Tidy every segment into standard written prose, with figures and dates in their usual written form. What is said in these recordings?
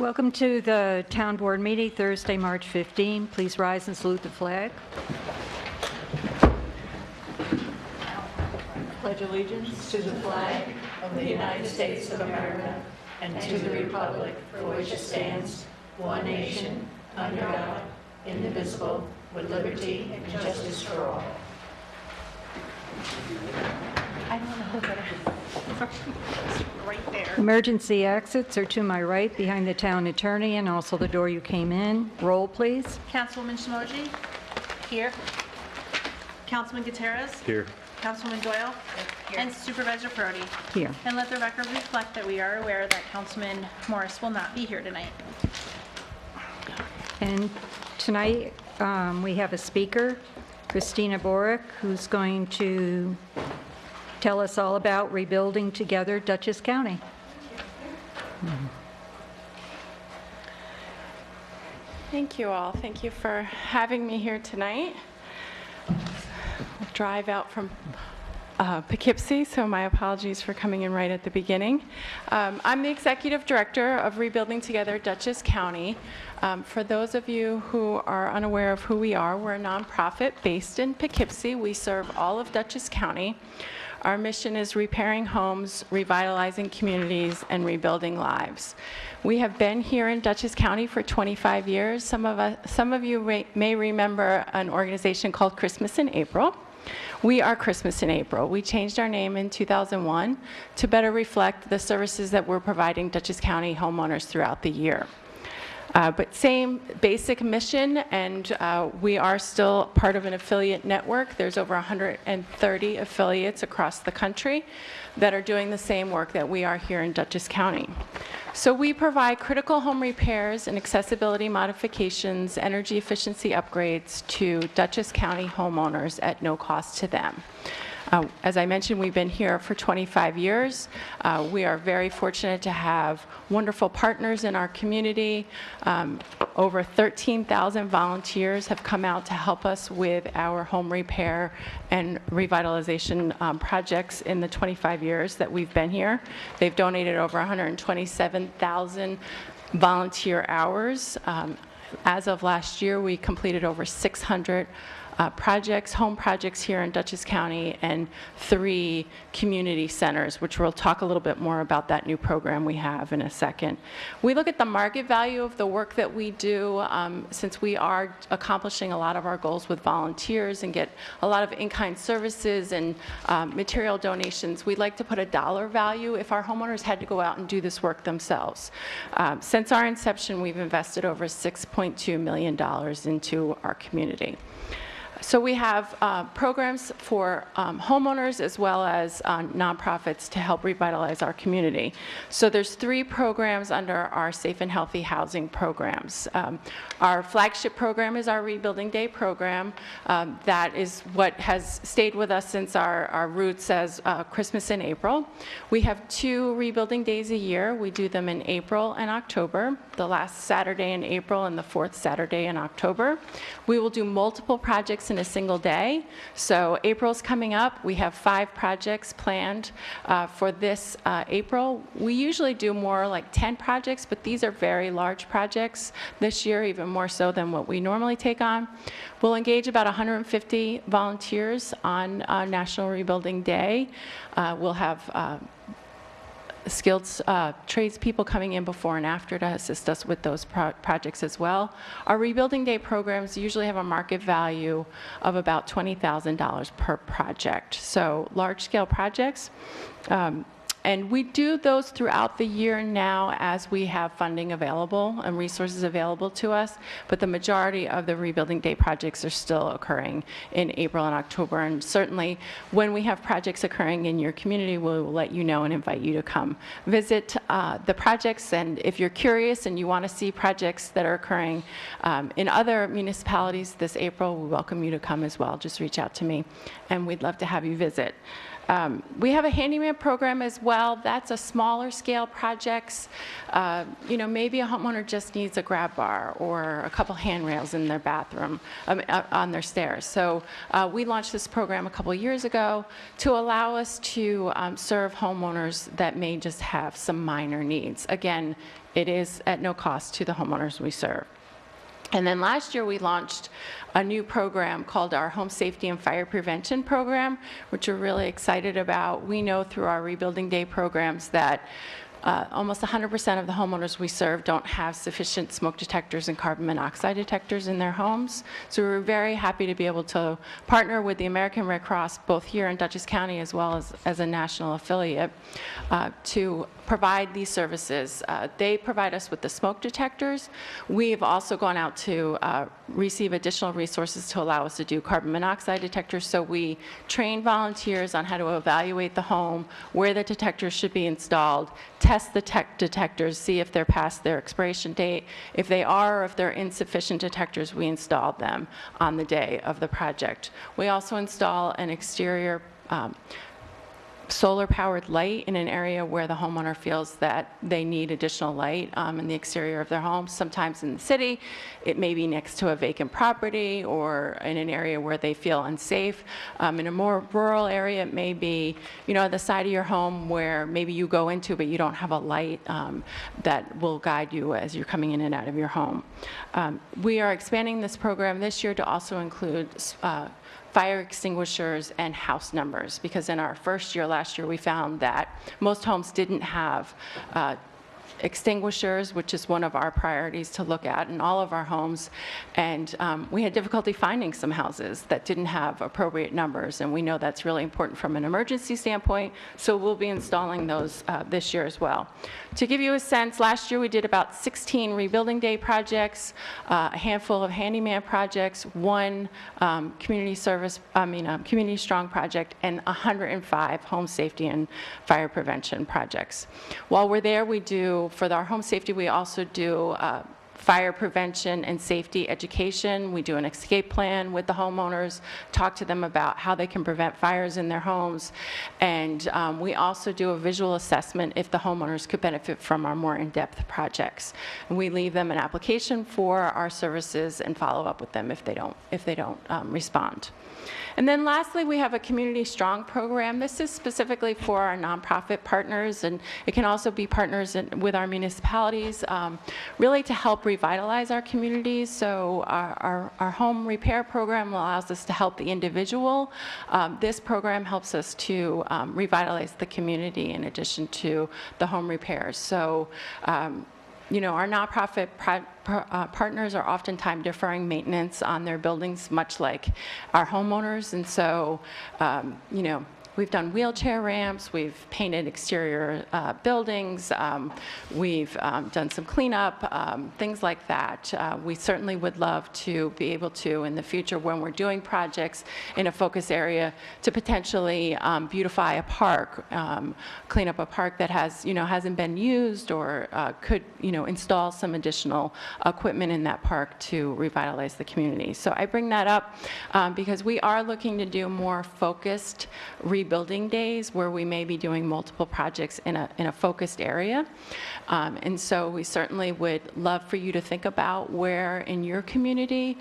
Welcome to the Town Board meeting, Thursday, March 15. Please rise and salute the flag. Pledge allegiance to the flag of the United States of America and to the republic for which it stands, one nation, under God, indivisible, with liberty and justice for all. I don't know that right there. Emergency exits are to my right, behind the town attorney, and also the door you came in. Roll, please. Councilwoman Shimoji? Here. Councilman Gutierrez? Here. Councilwoman Doyle? Here. And Supervisor Brody? Here. And let the record reflect that we are aware that Councilman Morris will not be here tonight. And tonight, we have a speaker, Christina Borick, who's going to tell us all about Rebuilding Together Dutchess County. Thank you all. Thank you for having me here tonight. I'll drive out from Poughkeepsie, so my apologies for coming in right at the beginning. I'm the Executive Director of Rebuilding Together Dutchess County. For those of you who are unaware of who we are, we're a nonprofit based in Poughkeepsie. We serve all of Dutchess County. Our mission is repairing homes, revitalizing communities, and rebuilding lives. We have been here in Dutchess County for 25 years. Some of you may remember an organization called Christmas in April. We are Christmas in April. We changed our name in 2001 to better reflect the services that we're providing Dutchess County homeowners throughout the year. But same basic mission, and we are still part of an affiliate network. There's over 130 affiliates across the country that are doing the same work that we are here in Dutchess County. So we provide critical home repairs and accessibility modifications, energy efficiency upgrades to Dutchess County homeowners at no cost to them. As I mentioned, we've been here for 25 years. We are very fortunate to have wonderful partners in our community. Over 13,000 volunteers have come out to help us with our home repair and revitalization projects in the 25 years that we've been here. They've donated over 127,000 volunteer hours. As of last year, we completed over 600 projects, home projects here in Dutchess County, and 3 community centers, which we'll talk a little bit more about that new program we have in a second. We look at the market value of the work that we do, since we are accomplishing a lot of our goals with volunteers and get a lot of in-kind services and material donations. We'd like to put a dollar value if our homeowners had to go out and do this work themselves. Since our inception, we've invested over $6.2 million into our community. So we have programs for homeowners as well as nonprofits to help revitalize our community. So there's 3 programs under our Safe and Healthy Housing programs. Our flagship program is our Rebuilding Day program. That is what has stayed with us since our roots as Christmas in April. We have 2 Rebuilding Days a year. We do them in April and October, the last Saturday in April and the 4th Saturday in October. We will do multiple projects in a single day. So April's coming up. We have 5 projects planned for this April. We usually do more like 10 projects, but these are very large projects this year, even more so than what we normally take on. We'll engage about 150 volunteers on National Rebuilding Day. We'll have skilled tradespeople coming in before and after to assist us with those projects as well. Our Rebuilding Day programs usually have a market value of about $20,000 per project. So large-scale projects. And we do those throughout the year now as we have funding available and resources available to us, but the majority of the Rebuilding Day projects are still occurring in April and October. And certainly when we have projects occurring in your community, we'll let you know and invite you to come visit the projects. And if you're curious and you want to see projects that are occurring in other municipalities this April, we welcome you to come as well. Just reach out to me and we'd love to have you visit. We have a handyman program as well. That's a smaller scale projects. Maybe a homeowner just needs a grab bar or a couple handrails in their bathroom, on their stairs. So we launched this program a couple years ago to allow us to serve homeowners that may just have some minor needs. Again, it is at no cost to the homeowners we serve. And then last year, we launched a new program called our Home Safety and Fire Prevention Program, which we're really excited about. We know through our Rebuilding Day programs that almost 100% of the homeowners we serve don't have sufficient smoke detectors and carbon monoxide detectors in their homes. So we're very happy to be able to partner with the American Red Cross, both here in Dutchess County as well as a national affiliate, to provide these services. They provide us with the smoke detectors. We've also gone out to receive additional resources to allow us to do carbon monoxide detectors. So we train volunteers on how to evaluate the home, where the detectors should be installed, test the detectors, see if they're past their expiration date. If they are, or if they're insufficient detectors, we install them on the day of the project. We also install an exterior solar-powered light in an area where the homeowner feels that they need additional light in the exterior of their home. Sometimes in the city, it may be next to a vacant property or in an area where they feel unsafe. In a more rural area, it may be, at the side of your home where maybe you go into, but you don't have a light that will guide you as you're coming in and out of your home. We are expanding this program this year to also include fire extinguishers and house numbers, because in our first year, last year, we found that most homes didn't have extinguishers, which is one of our priorities to look at in all of our homes. And we had difficulty finding some houses that didn't have appropriate numbers, and we know that's really important from an emergency standpoint, so we'll be installing those this year as well. To give you a sense, last year we did about 16 Rebuilding Day projects, a handful of handyman projects, one community strong project, and 105 home safety and fire prevention projects. While we're there, we do, for our home safety, we also do fire prevention and safety education. We do an escape plan with the homeowners, talk to them about how they can prevent fires in their homes, and we also do a visual assessment if the homeowners could benefit from our more in-depth projects. And we leave them an application for our services and follow up with them if they don't respond. And then lastly, we have a Community Strong program. This is specifically for our nonprofit partners, and it can also be partners with our municipalities, really to help revitalize our communities. So our home repair program allows us to help the individual. This program helps us to revitalize the community in addition to the home repairs. So our nonprofit partners are oftentimes deferring maintenance on their buildings, much like our homeowners. And so, we've done wheelchair ramps, we've painted exterior buildings, we've done some cleanup, things like that. We certainly would love to be able to, in the future, when we're doing projects in a focus area, to potentially beautify a park, clean up a park that hasn't been used, or could install some additional equipment in that park to revitalize the community. So I bring that up because we are looking to do more focused rebuilding days where we may be doing multiple projects in a focused area. And so we certainly would love for you to think about where in your community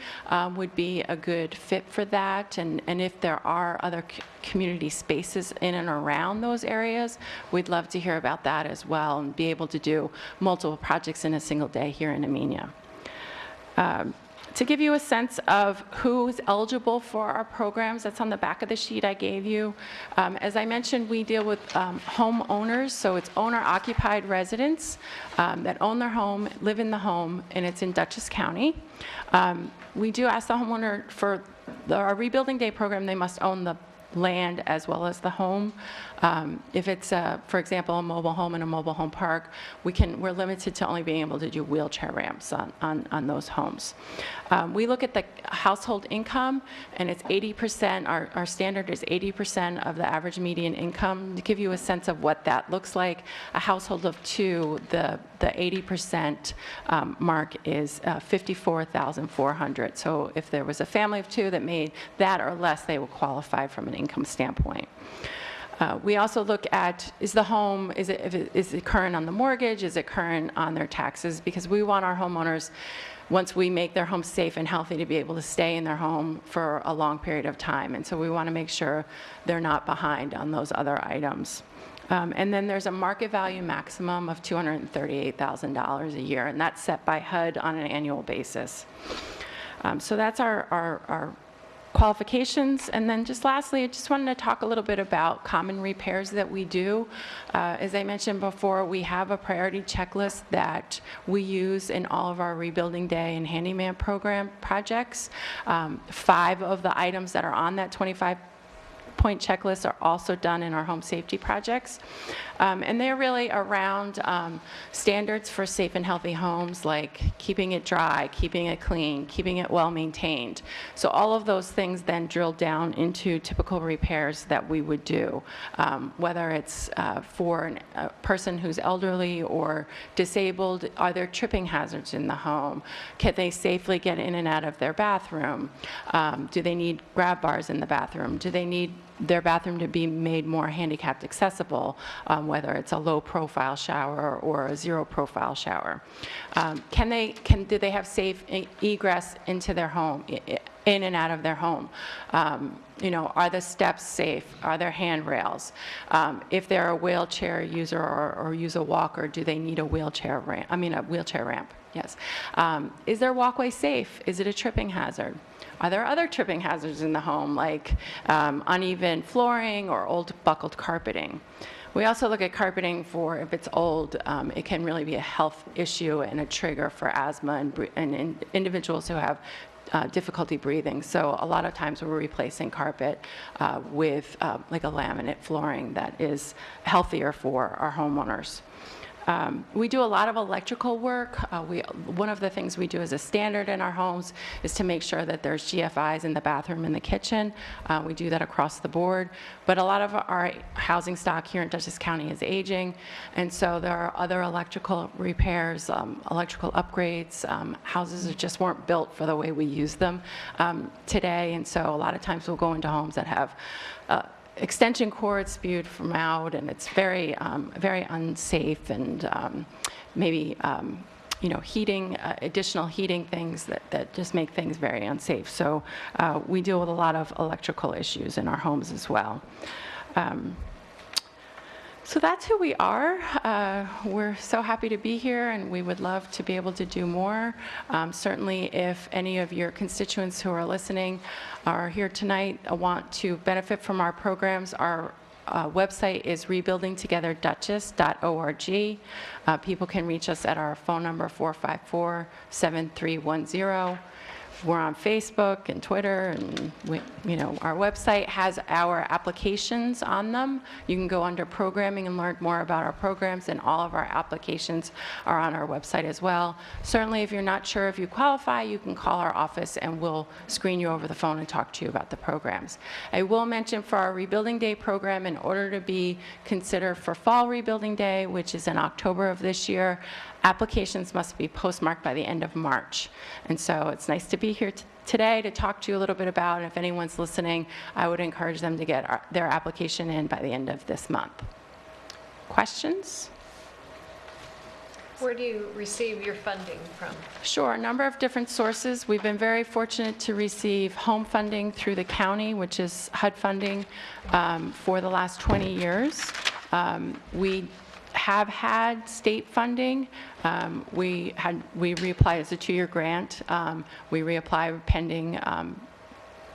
would be a good fit for that. And if there are other community spaces in and around those areas, we'd love to hear about that as well and be able to do multiple projects in a single day here in Amenia. To give you a sense of who's eligible for our programs, that's on the back of the sheet I gave you. As I mentioned, we deal with homeowners, so it's owner-occupied residents that own their home, live in the home, and it's in Dutchess County. We do ask the homeowner for our Rebuilding Day program, they must own the land as well as the home. If it's, for example, a mobile home in a mobile home park, we're limited to only being able to do wheelchair ramps on those homes. We look at the household income, and it's 80%, our standard is 80% of the average median income. To give you a sense of what that looks like, a household of two, the 80% mark is $54,400. So if there was a family of two that made that or less, they will qualify from an income standpoint. We also look at, is it current on the mortgage? Is it current on their taxes? Because we want our homeowners, once we make their home safe and healthy, to be able to stay in their home for a long period of time. And so we want to make sure they're not behind on those other items. And then there's a market value maximum of $238,000 a year, and that's set by HUD on an annual basis. So that's our qualifications. And then just lastly, I just wanted to talk a little bit about common repairs that we do. As I mentioned before, we have a priority checklist that we use in all of our Rebuilding Day and Handyman program projects. 5 of the items that are on that 25-point checklist are also done in our home safety projects. And they're really around standards for safe and healthy homes, like keeping it dry, keeping it clean, keeping it well maintained. So all of those things then drill down into typical repairs that we would do, whether it's for a person who's elderly or disabled. Are there tripping hazards in the home? Can they safely get in and out of their bathroom? Do they need grab bars in the bathroom? Do they need their bathroom to be made more handicapped accessible, whether it's a low profile shower or a zero profile shower? Do they have safe egress into their home, in and out of their home? Are the steps safe? Are there handrails? If they're a wheelchair user or use a walker, do they need a wheelchair ramp? Yes. Is their walkway safe? Is it a tripping hazard? Are there other tripping hazards in the home, like uneven flooring or old buckled carpeting? We also look at carpeting for, if it's old, it can really be a health issue and a trigger for asthma and individuals who have difficulty breathing. So a lot of times we're replacing carpet with like a laminate flooring that is healthier for our homeowners. We do a lot of electrical work. One of the things we do as a standard in our homes is to make sure that there's GFIs in the bathroom and the kitchen. We do that across the board. But a lot of our housing stock here in Dutchess County is aging, and so there are other electrical repairs, electrical upgrades. Houses that just weren't built for the way we use them today, and so a lot of times we'll go into homes that have extension cords spewed from out, and it's very, very unsafe, and maybe heating, additional heating things that just make things very unsafe. So we deal with a lot of electrical issues in our homes as well. So that's who we are. We're so happy to be here, and we would love to be able to do more. Certainly, if any of your constituents who are listening are here tonight, want to benefit from our programs, our website is rebuildingtogetherdutchess.org. People can reach us at our phone number, 454-7310. We're on Facebook and Twitter, and our website has our applications on them. You can go under programming and learn more about our programs, and all of our applications are on our website as well. Certainly, if you're not sure if you qualify, you can call our office and we'll screen you over the phone and talk to you about the programs. I will mention for our Rebuilding Day program, in order to be considered for Fall Rebuilding Day, which is in October of this year, applications must be postmarked by the end of March. And so it's nice to be here today to talk to you a little bit about, and if anyone's listening, I would encourage them to get their application in by the end of this month. Questions? Where do you receive your funding from? Sure, a number of different sources. We've been very fortunate to receive home funding through the county, which is HUD funding, for the last 20 years. We have had state funding. We reapplied as a 2-year grant. We reapply pending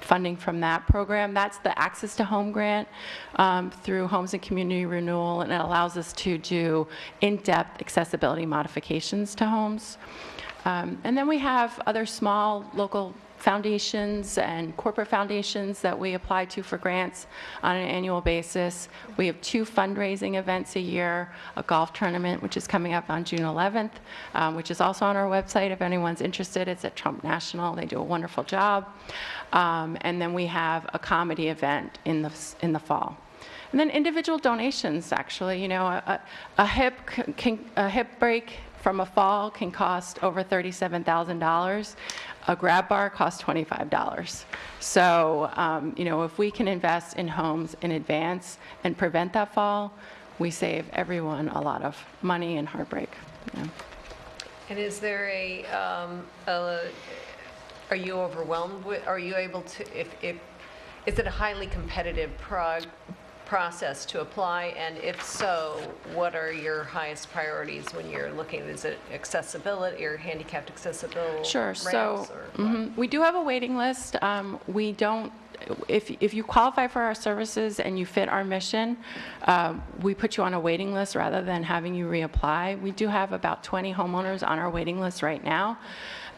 funding from that program. That's the Access to Home grant through Homes and Community Renewal, and it allows us to do in-depth accessibility modifications to homes. And then we have other small local foundations and corporate foundations that we apply to for grants on an annual basis. We have 2 fundraising events a year, a golf tournament, which is coming up on June 11th, which is also on our website if anyone's interested. It's at Trump National. They do a wonderful job. And then we have a comedy event in the fall. And then individual donations, actually. A hip break from a fall can cost over $37,000. a grab bar costs $25. So, if we can invest in homes in advance and prevent that fall, we save everyone a lot of money and heartbreak. Yeah. And is there are you overwhelmed with, are you able to, is it a highly competitive process to apply? And if so, what are your highest priorities when you're looking? Is it accessibility or handicapped accessibility? Sure. So we do have a waiting list. We don't, if you qualify for our services and you fit our mission, we put you on a waiting list rather than having you reapply. We do have about 20 homeowners on our waiting list right now.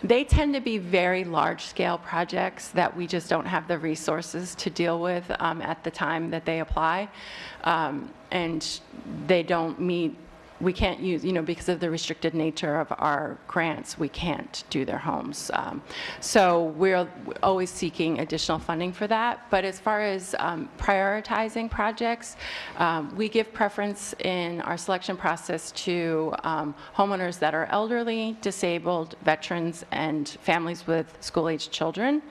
They tend to be very large-scale projects that we just don't have the resources to deal with at the time that they apply. And they don't meet, we can't use, because of the restricted nature of our grants, we can't do their homes. So we're always seeking additional funding for that. But as far as prioritizing projects, we give preference in our selection process to homeowners that are elderly, disabled, veterans, and families with school-aged children.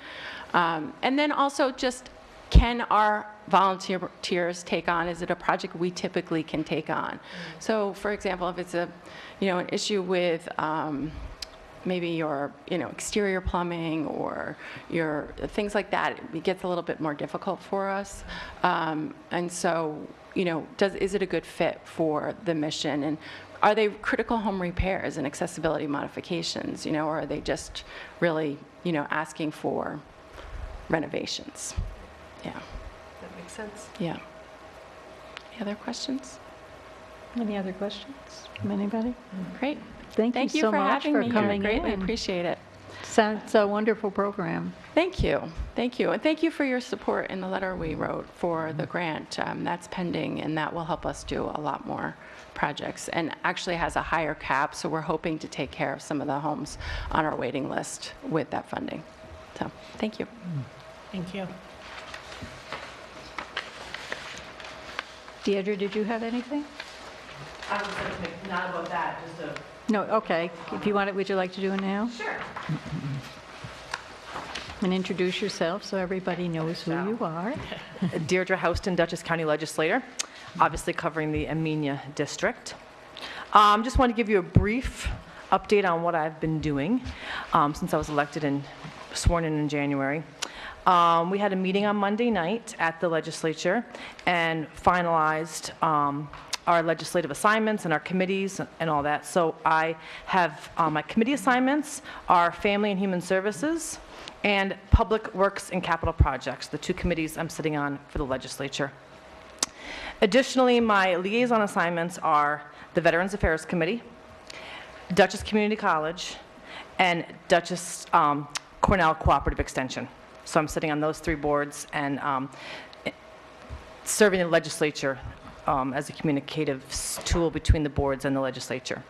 And then also just, can our volunteers take on? Is it a project we typically can take on? So, for example, if it's an issue with maybe your, exterior plumbing or your things like that, it gets a little bit more difficult for us. And so, is it a good fit for the mission? And are they critical home repairs and accessibility modifications? Or are they just really, asking for renovations? Yeah. That makes sense. Yeah. Any other questions? Any other questions from anybody? Great. Thank you so for much having for me here. coming Greatly in. appreciate it. Sounds a wonderful program. Thank you. Thank you. And thank you for your support in the letter we wrote for the grant. That's pending, and that will help us do a lot more projects, and actually has a higher cap, so we're hoping to take care of some of the homes on our waiting list with that funding. So, thank you. Thank you. Deidre, did you have anything? I was going to make, not about that, just a... No, okay. If you want it, would you like to do it now? Sure. And introduce yourself so everybody knows who you are. Deirdre Houston, Dutchess County Legislator, obviously covering the Amenia District. Just want to give you a brief update on what I've been doing since I was elected and sworn in January. We had a meeting on Monday night at the legislature and finalized our legislative assignments and our committees and all that. So I have my committee assignments are Family and Human Services and Public Works and Capital Projects, the two committees I'm sitting on for the legislature. Additionally, my liaison assignments are the Veterans Affairs Committee, Dutchess Community College, and Dutchess Cornell Cooperative Extension. So I'm sitting on those three boards and serving the legislature as a communicative tool between the boards and the legislature.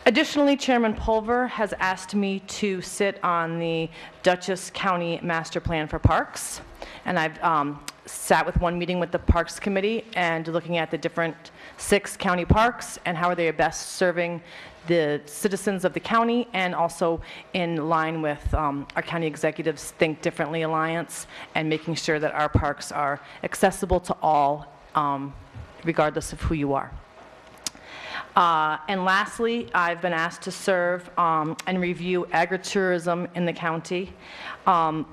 Additionally, Chairman Pulver has asked me to sit on the Dutchess County Master Plan for Parks, and I've sat with one meeting with the Parks Committee and looking at the different 6 county parks and how are they best serving the citizens of the county, and also in line with our county executives Think Differently Alliance, and making sure that our parks are accessible to all, regardless of who you are. And lastly, I've been asked to serve and review agritourism in the county,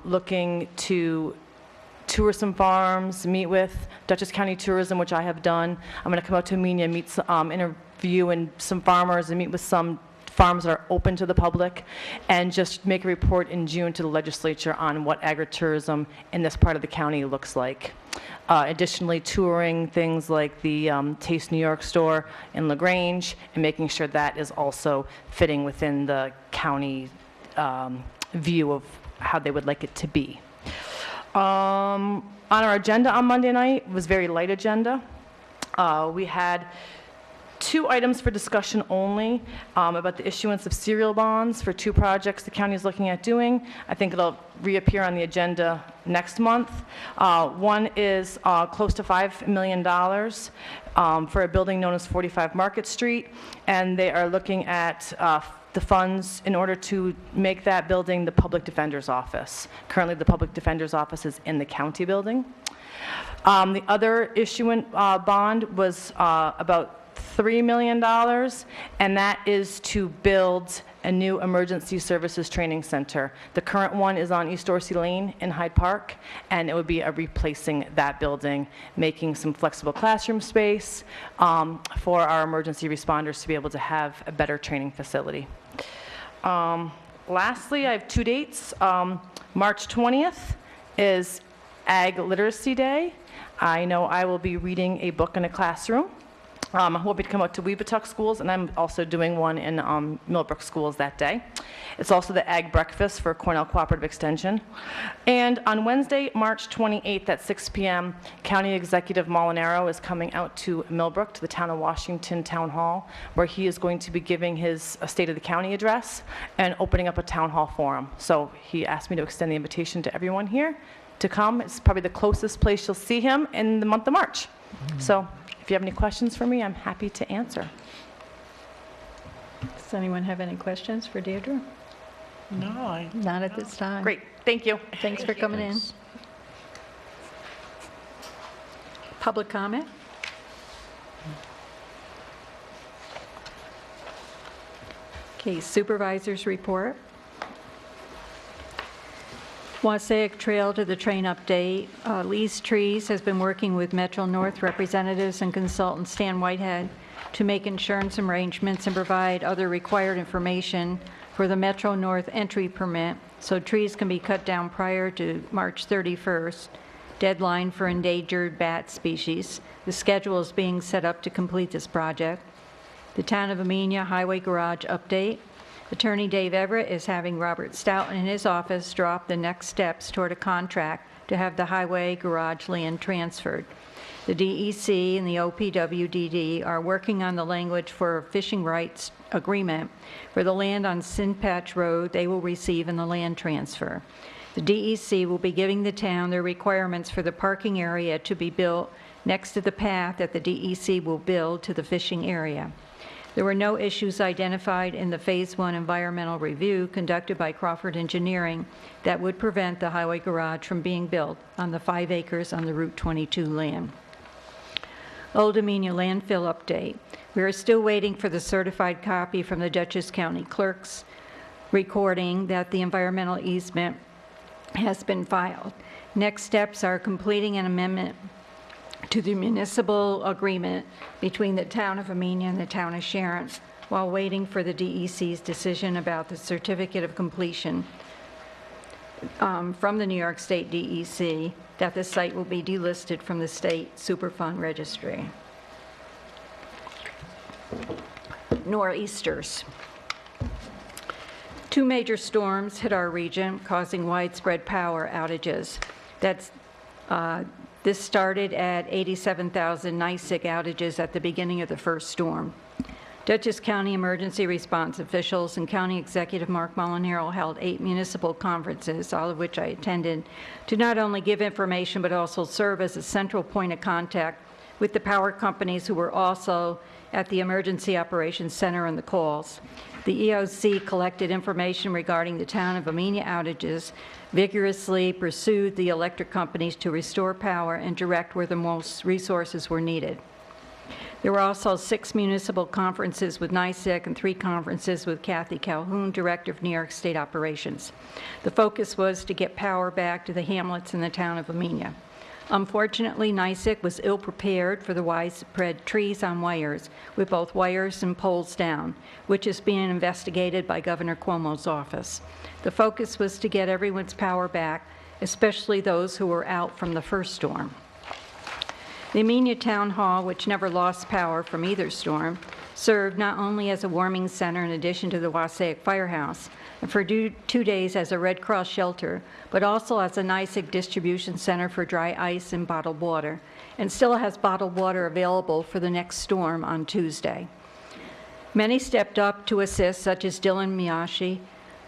looking to tour some farms, meet with Dutchess County Tourism, which I have done. I'm going to come out to Amenia, meet some, interview and some farmers and meet with some farms that are open to the public, and just make a report in June to the legislature on what agritourism in this part of the county looks like. Additionally, touring things like the Taste New York store in LaGrange, and making sure that is also fitting within the county view of how they would like it to be. On our agenda on Monday night, it was a very light agenda. We had 2 items for discussion only about the issuance of serial bonds for 2 projects the county is looking at doing. I think it'll reappear on the agenda next month. One is close to $5 million for a building known as 45 Market Street, and they are looking at the funds in order to make that building the public defender's office. Currently, the public defender's office is in the county building. The other issuant bond was about $3 million, and that is to build a new emergency services training center. The current one is on East Dorsey Lane in Hyde Park, and it would be replacing that building, making some flexible classroom space for our emergency responders to be able to have a better training facility. Lastly, I have 2 dates. March 20th is Ag Literacy Day. I know I will be reading a book in a classroom. I'm hoping to come out to Weebatuck schools, and I'm also doing one in Millbrook schools that day. It's also the Ag Breakfast for Cornell Cooperative Extension. And on Wednesday, March 28th at 6 p.m., County Executive Molinaro is coming out to Millbrook, to the Town of Washington Town Hall, where he is going to be giving his State of the County address and opening up a town hall forum. So he asked me to extend the invitation to everyone here to come. It's probably the closest place you'll see him in the month of March. So if you have any questions for me, I'm happy to answer. Does anyone have any questions for Deirdre? No, Not at this time. Great, thank you. Thanks for coming in. Public comment? Okay, supervisors report. Wassaic Trail to the train update. Lee's Trees has been working with Metro North representatives and consultant Stan Whitehead to make insurance arrangements and provide other required information for the Metro North entry permit so trees can be cut down prior to March 31st, deadline for endangered bat species. The schedule is being set up to complete this project. The Town of Amenia Highway Garage update. Attorney Dave Everett is having Robert Stoughton in his office drop the next steps toward a contract to have the highway garage land transferred. The DEC and the OPWDD are working on the language for a fishing rights agreement for the land on Sin Patch Road they will receive in the land transfer. The DEC will be giving the town their requirements for the parking area to be built next to the path that the DEC will build to the fishing area. There were no issues identified in the Phase 1 environmental review conducted by Crawford Engineering that would prevent the highway garage from being built on the 5 acres on the Route 22 land. Old Amenia landfill update. We are still waiting for the certified copy from the Dutchess County Clerk's recording that the environmental easement has been filed. Next steps are completing an amendment to the municipal agreement between the Town of Amenia and the Town of Sharon while waiting for the DEC's decision about the certificate of completion from the New York State DEC that the site will be delisted from the state Superfund registry. Nor'easters. 2 major storms hit our region, causing widespread power outages. This started at 87,000 NYSEG outages at the beginning of the first storm. Dutchess County emergency response officials and County Executive Mark Molinaro held 8 municipal conferences, all of which I attended, to not only give information but also serve as a central point of contact with the power companies who were also at the Emergency Operations Center on the calls. The EOC collected information regarding the Town of Amenia outages, vigorously pursued the electric companies to restore power and direct where the most resources were needed. There were also 6 municipal conferences with NYSEG and 3 conferences with Kathy Calhoun, Director of New York State Operations. The focus was to get power back to the hamlets in the Town of Amenia. Unfortunately, NYSEG was ill-prepared for the widespread trees on wires, with both wires and poles down, which is being investigated by Governor Cuomo's office. The focus was to get everyone's power back, especially those who were out from the first storm. The Amenia Town Hall, which never lost power from either storm, served not only as a warming center in addition to the Wassaic Firehouse, and for 2 days as a Red Cross shelter, but also as a NYSEG distribution center for dry ice and bottled water, and still has bottled water available for the next storm on Tuesday. Many stepped up to assist, such as Dylan Miyashi,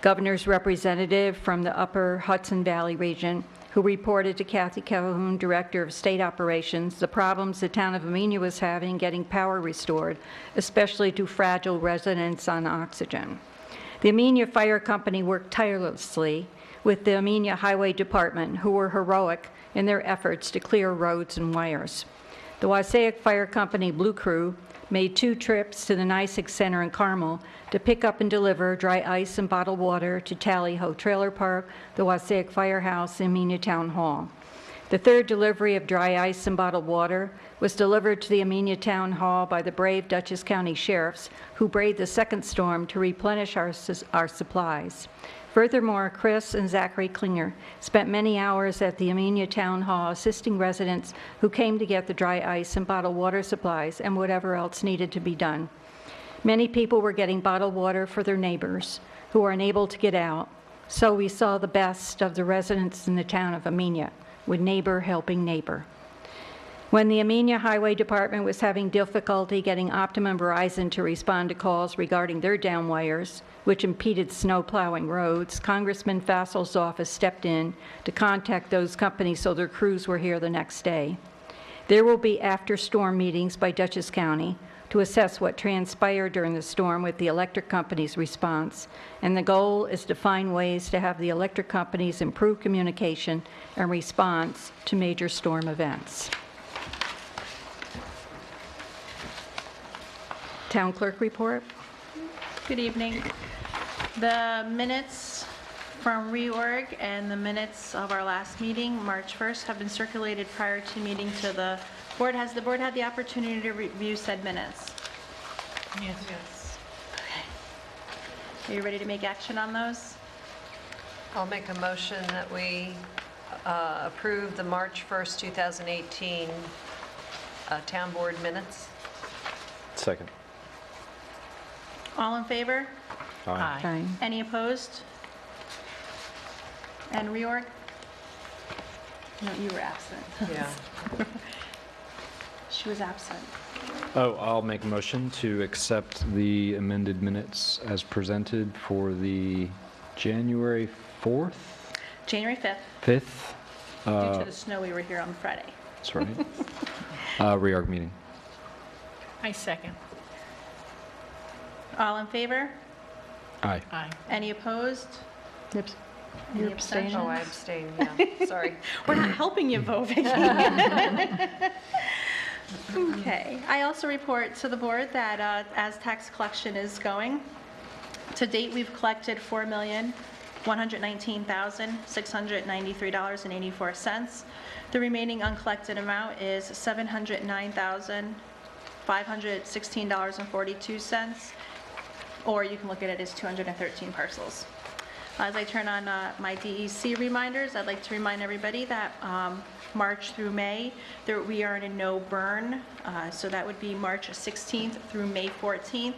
governor's representative from the Upper Hudson Valley region, who reported to Kathy Calhoun, Director of State Operations, the problems the Town of Amenia was having getting power restored, especially to fragile residents on oxygen. The Amenia Fire Company worked tirelessly with the Amenia Highway Department, who were heroic in their efforts to clear roads and wires. The Wassaic Fire Company Blue Crew made 2 trips to the NYSEG Center in Carmel to pick up and deliver dry ice and bottled water to Tally Ho Trailer Park, the Wassaic Firehouse, and Amenia Town Hall. The 3rd delivery of dry ice and bottled water was delivered to the Amenia Town Hall by the brave Dutchess County Sheriffs, who braved the 2nd storm to replenish our supplies. Furthermore, Chris and Zachary Klinger spent many hours at the Amenia Town Hall assisting residents who came to get the dry ice and bottled water supplies and whatever else needed to be done. Many people were getting bottled water for their neighbors who were unable to get out, so we saw the best of the residents in the town of Amenia, with neighbor helping neighbor. When the Amenia Highway Department was having difficulty getting Optimum Verizon to respond to calls regarding their down wires, which impeded snow plowing roads, Congressman Fassel's office stepped in to contact those companies so their crews were here the next day. There will be after-storm meetings by Dutchess County to assess what transpired during the storm with the electric company's response, and the goal is to find ways to have the electric companies improve communication and response to major storm events. Town Clerk report. Good evening. The minutes from reorg and the minutes of our last meeting, March 1st, have been circulated prior to meeting to the board. Has the board had the opportunity to review said minutes? Yes. Are you ready to make action on those? I'll make a motion that we approve the March 1st, 2018 Town Board minutes. Second. All in favor? Aye. Aye. Any opposed? And reorg? No, you were absent. Yeah. She was absent. Oh, I'll make a motion to accept the amended minutes as presented for the January 4th, January 5th, 5th, due to the snow, we were here on Friday. that's right, reorg meeting. I second. All in favor? Aye. Aye. Any opposed? Any abstentions? Oh, I abstain, yeah, sorry. We're not helping you vote, Vicki. Okay. I also report to the board that as tax collection is going, to date, we've collected $4,119,693.84. The remaining uncollected amount is $709,516.42, or you can look at it as 213 parcels. As I turn on my DEC reminders, I'd like to remind everybody that March through May, we are in a no burn, so that would be March 16th through May 14th.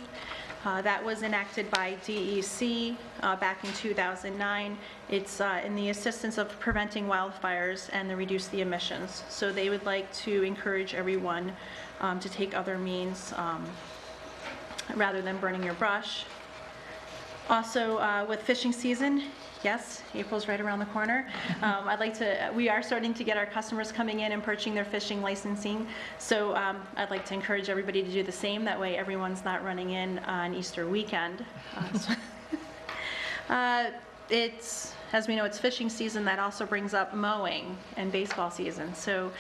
That was enacted by DEC back in 2009. It's in the assistance of preventing wildfires and to reduce the emissions. So they would like to encourage everyone to take other means rather than burning your brush. Also, with fishing season, yes, April's right around the corner. We are starting to get our customers coming in and purchasing their fishing licensing. So I'd like to encourage everybody to do the same. That way everyone's not running in on Easter weekend. It's, as we know, it's fishing season. That also brings up mowing and baseball season. So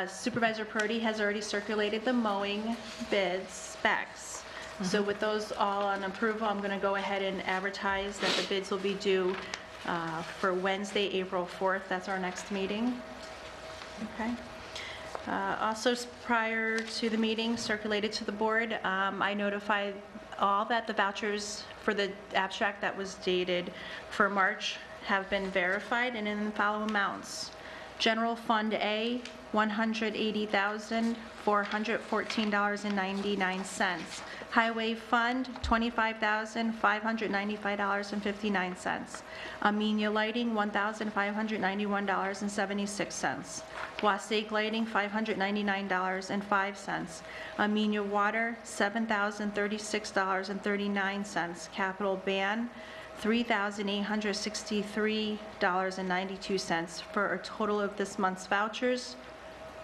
Supervisor Purdy has already circulated the mowing bids specs. So with those all on approval, I'm going to go ahead and advertise that the bids will be due for Wednesday, April 4th. That's our next meeting. Okay. Also, prior to the meeting, circulated to the board, I notified all that the vouchers for the abstract that was dated for March have been verified and in the following amounts. General Fund A, $180,414.99. Highway Fund, $25,595.59. Amenia Lighting, $1,591.76. Wassaic Lighting, $599.05. Amenia Water, $7,036.39. Capital Ban, $3,863.92, for a total of this month's vouchers,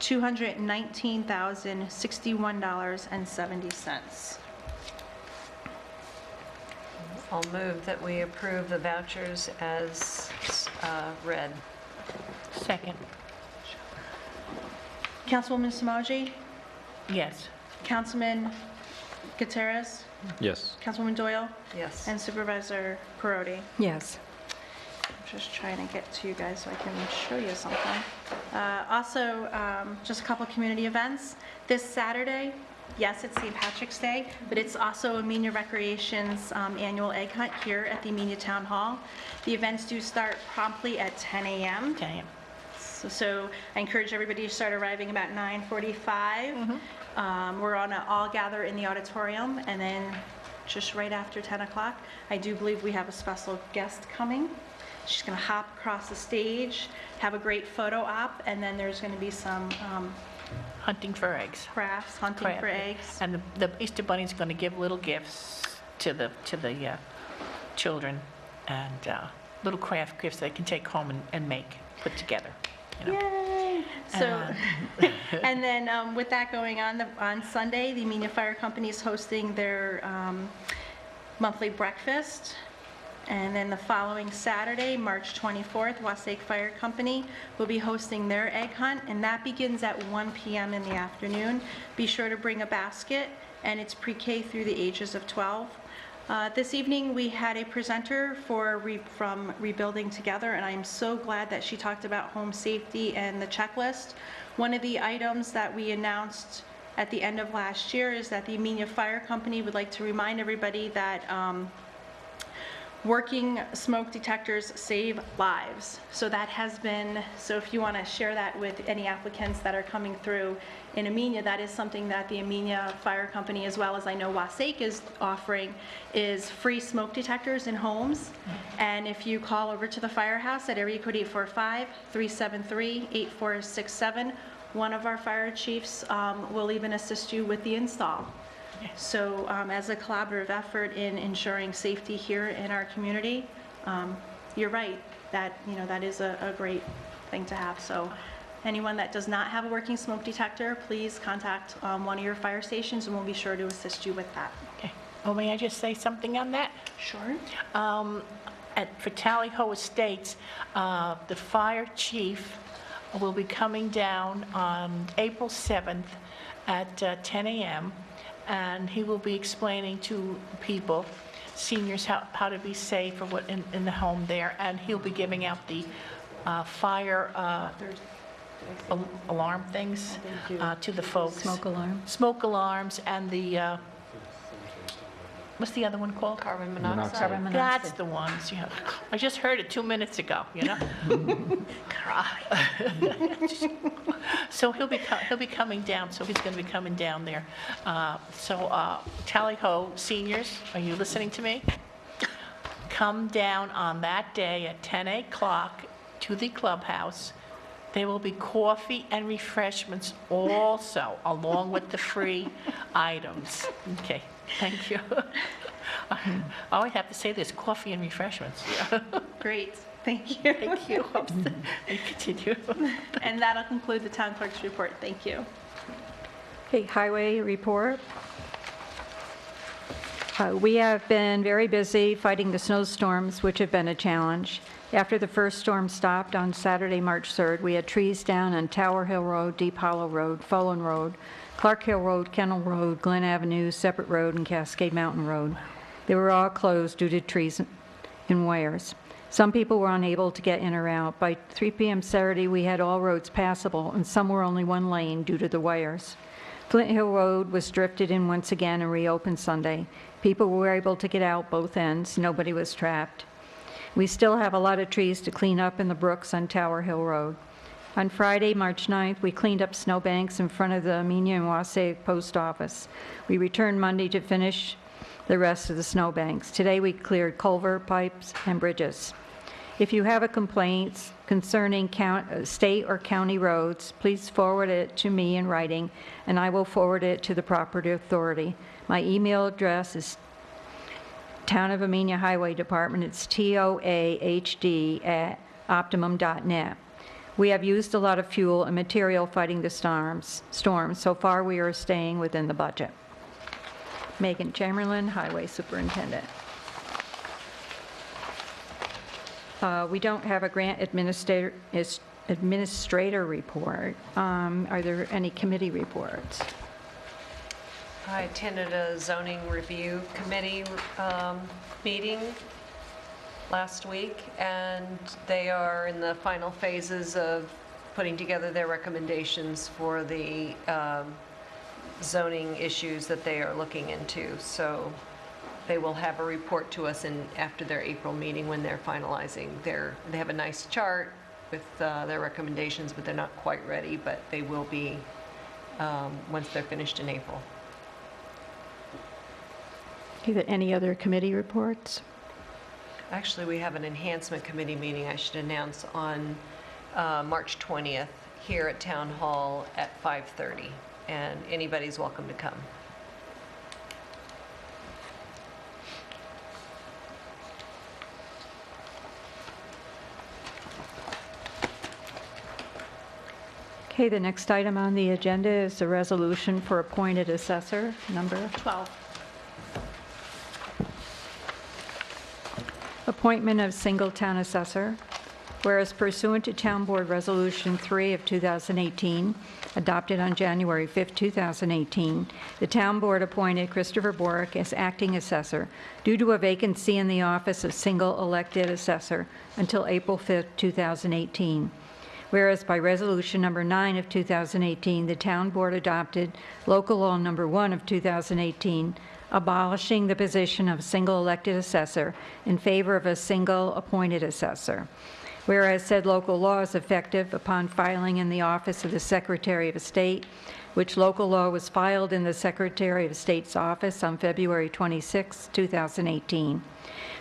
$219,061.70. I'll move that we approve the vouchers as read. Second. Councilwoman Samaji? Yes. Councilman Gutierrez? Yes. Councilwoman Doyle? Yes. And Supervisor Parodi? Yes. I'm just trying to get to you guys so I can show you something. Also, just a couple of community events. This Saturday, yes, it's St. Patrick's Day, but it's also Amenia Recreation's annual egg hunt here at the Amenia Town Hall. The events do start promptly at 10 a.m. Damn. So I encourage everybody to start arriving about 9:45. We're on to all gather in the auditorium, and then just right after 10 o'clock, I do believe we have a special guest coming. She's going to hop across the stage, have a great photo op, and then there's going to be some Hunting for eggs. crafts, hunting for eggs. And the Easter Bunny's going to give little gifts to the children, and little craft gifts they can take home and make, put together. You know. Yay! So, and then with that going on, on Sunday, the Amenia Fire Company is hosting their monthly breakfast. And then the following Saturday, March 24th, Wassaic Fire Company will be hosting their egg hunt, and that begins at 1 p.m. in the afternoon. Be sure to bring a basket, and it's pre-K through the ages of 12. This evening, we had a presenter from Rebuilding Together, and I'm so glad that she talked about home safety and the checklist. One of the items that we announced at the end of last year is that the Amenia Fire Company would like to remind everybody that working smoke detectors save lives. So that has been, so if you want to share that with any applicants that are coming through in Amenia, that is something that the Amenia Fire Company, as well as I know Wassaic is offering, is free smoke detectors in homes. And if you call over to the firehouse at area code 845-373-8467, one of our fire chiefs will even assist you with the install. So as a collaborative effort in ensuring safety here in our community, you're right, that, that is a great thing to have. So anyone that does not have a working smoke detector, please contact one of your fire stations, and we'll be sure to assist you with that. Okay. Oh, may I just say something on that? Sure. For Tally Ho Estates, the fire chief will be coming down on April 7th at 10 a.m., and he will be explaining to people, seniors, how to be safe or what in the home there, and he'll be giving out the fire alarm things to the folks. Smoke alarm. Smoke alarms and the, what's the other one called? Carbon monoxide. Carbon monoxide. That's the ones, yeah. I just heard it 2 minutes ago, Cry. So he'll be coming down, so he's going to be coming down there. Tally Ho seniors, are you listening to me? Come down on that day at 10 o'clock to the clubhouse. There will be coffee and refreshments also, along with the free items. Okay, thank you. I always have to say this, coffee and refreshments. Great. Thank you. Thank you. You continue. And that'll conclude the town clerk's report. Thank you. Okay, highway report. We have been very busy fighting the snowstorms, which have been a challenge. After the first storm stopped on Saturday, March 3rd, we had trees down on Tower Hill Road, Deep Hollow Road, Folan Road, Clark Hill Road, Kennel Road, Glen Avenue, Separate Road, and Cascade Mountain Road. They were all closed due to trees and wires. Some people were unable to get in or out. By 3 p.m. Saturday, we had all roads passable, and some were only one lane due to the wires. Flint Hill Road was drifted in once again and reopened Sunday. People were able to get out both ends. Nobody was trapped. We still have a lot of trees to clean up in the brooks on Tower Hill Road. On Friday, March 9th, we cleaned up snowbanks in front of the Amenia and Wassaic Post Office. We returned Monday to finish the rest of the snowbanks. Today, we cleared culvert pipes and bridges. If you have a complaint concerning state or county roads, please forward it to me in writing, and I will forward it to the proper authority. My email address is Town of Amenia Highway Department. It's toahd@optimum.net. We have used a lot of fuel and material fighting the storms. So far, we are staying within the budget. Megan Chamberlain, Highway Superintendent. We don't have a grant administrator report. Are there any committee reports? I attended a zoning review committee meeting last week, and they are in the final phases of putting together their recommendations for the zoning issues that they are looking into. So they will have a report to us after their April meeting when they're finalizing they have a nice chart with their recommendations, but they're not quite ready, but they will be once they're finished in April. Are there any other committee reports? Actually, we have an enhancement committee meeting I should announce on March 20th here at Town Hall at 5:30, and anybody's welcome to come. Okay, the next item on the agenda is the resolution for appointed assessor, number 12. appointment of single town assessor. Whereas pursuant to Town Board Resolution 3 of 2018, adopted on January 5, 2018, the Town Board appointed Christopher Borick as acting assessor due to a vacancy in the office of single elected assessor until April 5, 2018. Whereas by Resolution Number 9 of 2018, the Town Board adopted Local Law Number 1 of 2018, abolishing the position of single elected assessor in favor of a single appointed assessor. Whereas said local law is effective upon filing in the office of the Secretary of State, which local law was filed in the Secretary of State's office on February 26, 2018.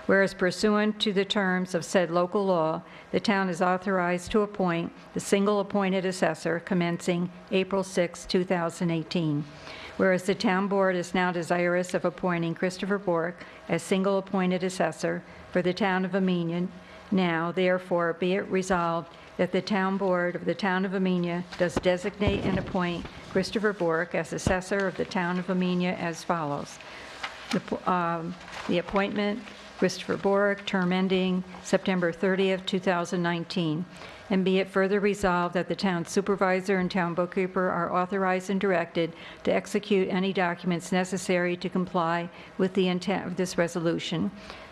Whereas pursuant to the terms of said local law, the town is authorized to appoint the single appointed assessor commencing April 6, 2018. Whereas the town board is now desirous of appointing Christopher Borick as single appointed assessor for the town of Amenia. Now, therefore, be it resolved that the town board of the town of Amenia does designate and appoint Christopher Borick as assessor of the town of Amenia as follows. The appointment, Christopher Borick, term ending September 30th, 2019. And be it further resolved that the town supervisor and town bookkeeper are authorized and directed to execute any documents necessary to comply with the intent of this resolution.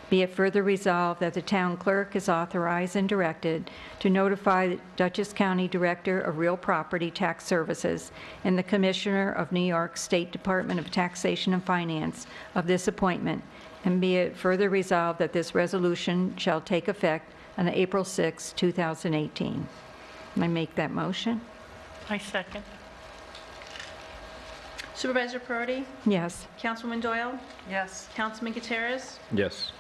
Be it further resolved that the town clerk is authorized and directed to notify the Dutchess County Director of Real Property Tax Services and the Commissioner of New York State Department of Taxation and Finance of this appointment. And be it further resolved that this resolution shall take effect on April 6, 2018. Can I make that motion? I second. Supervisor Perotti? Yes. Councilwoman Doyle? Yes. Councilman Gutierrez? Yes.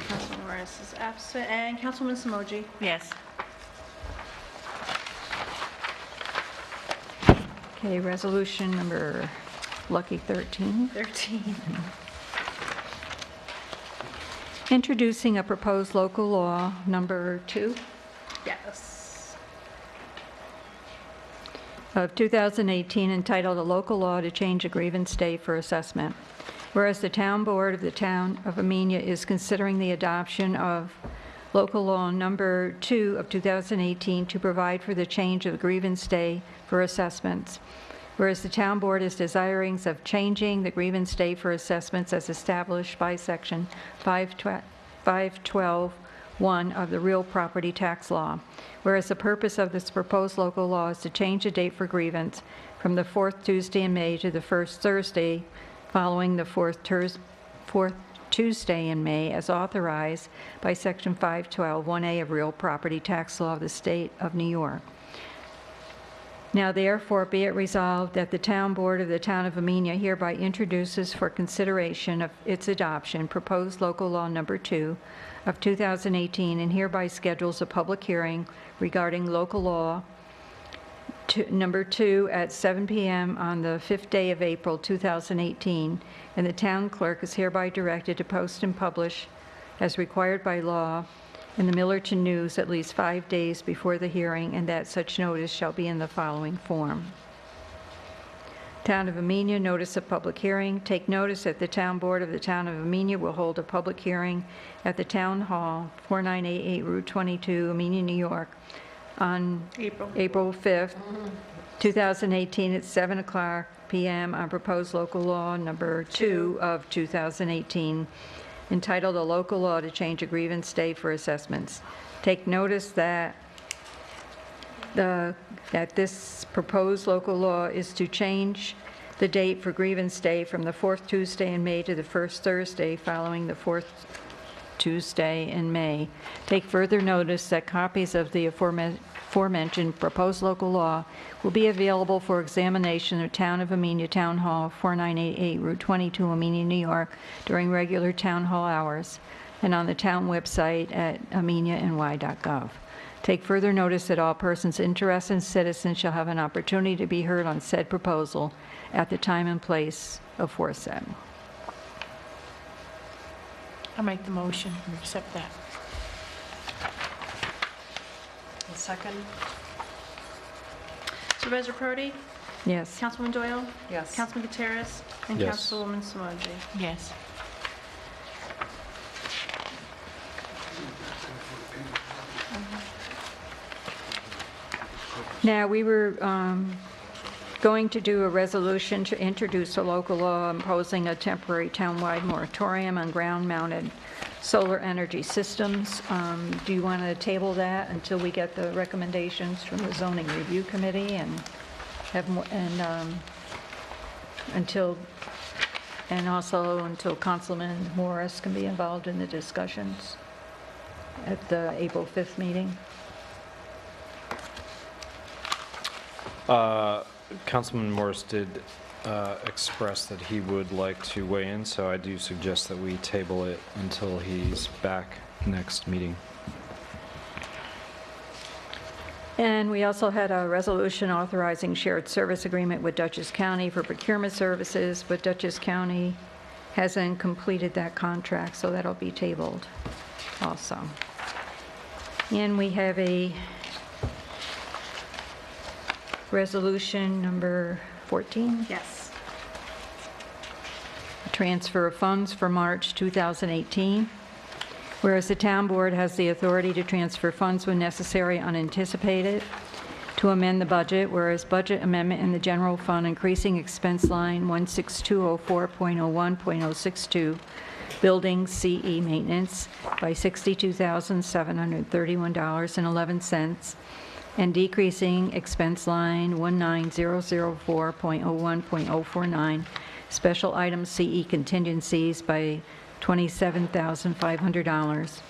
Councilman Morris is absent, and Councilwoman Samoji? Yes. Okay, resolution number lucky 13. 13. Introducing a proposed local law, number 2 Yes. of 2018, entitled "A Local Law to Change a Grievance Day for Assessment." Whereas the Town Board of the Town of Amenia is considering the adoption of Local Law Number 2 of 2018 to provide for the change of the grievance day for assessments. Whereas the Town Board is desiring of changing the grievance day for assessments as established by Section 512(1) of the Real Property Tax Law. Whereas the purpose of this proposed local law is to change the date for grievance from the 4th Tuesday in May to the 1st Thursday following the 4th Tuesday in May as authorized by Section 512(1)A of Real Property Tax Law of the State of New York. Now therefore be it resolved that the Town Board of the Town of Amenia hereby introduces for consideration of its adoption proposed local law number 2 of 2018 and hereby schedules a public hearing regarding local law number 2 at 7 p.m. on the 5th day of April 2018, and the town clerk is hereby directed to post and publish as required by law in the Millerton News at least 5 days before the hearing, and that such notice shall be in the following form. Town of Amenia, notice of public hearing. Take notice that the Town Board of the Town of Amenia will hold a public hearing at the Town Hall, 4988 Route 22, Amenia, New York, on April 5th, 2018 at 7 o'clock p.m. on proposed local law number 2 of 2018, entitled "A Local Law to Change a Grievance Day for Assessments." Take notice that that this proposed local law is to change the date for grievance day from the fourth Tuesday in May to the first Thursday following the fourth Tuesday in May. Take further notice that copies of the aforementioned proposed local law will be available for examination at Town of Amenia Town Hall, 4988 Route 22, Amenia, New York, during regular town hall hours, and on the town website at ameniany.gov. Take further notice that all persons interested in citizens shall have an opportunity to be heard on said proposal at the time and place aforesaid. I'll make the motion and accept that. A second? Supervisor Prodi? Yes. Councilwoman Doyle? Yes. Councilman Gutierrez? And Yes. Councilwoman Simoji? Yes. Now, we were going to do a resolution to introduce a local law imposing a temporary townwide moratorium on ground-mounted solar energy systems. Do you want to table that until we get the recommendations from the zoning review committee and have more, and also until Councilman Morris can be involved in the discussions at the April 5th meeting? Councilman Morris did express that he would like to weigh in, so I do suggest that we table it until he's back next meeting. And we also had a resolution authorizing shared service agreement with Dutchess County for procurement services, but Dutchess County hasn't completed that contract, so that'll be tabled also. And we have a resolution number 14, Yes. transfer of funds for March 2018. Whereas the town board has the authority to transfer funds when necessary unanticipated to amend the budget, whereas budget amendment in the general fund increasing expense line 16204.01.062, building CE maintenance by $62,731.11, and decreasing expense line 19004.01.049, special items CE contingencies by $27,500,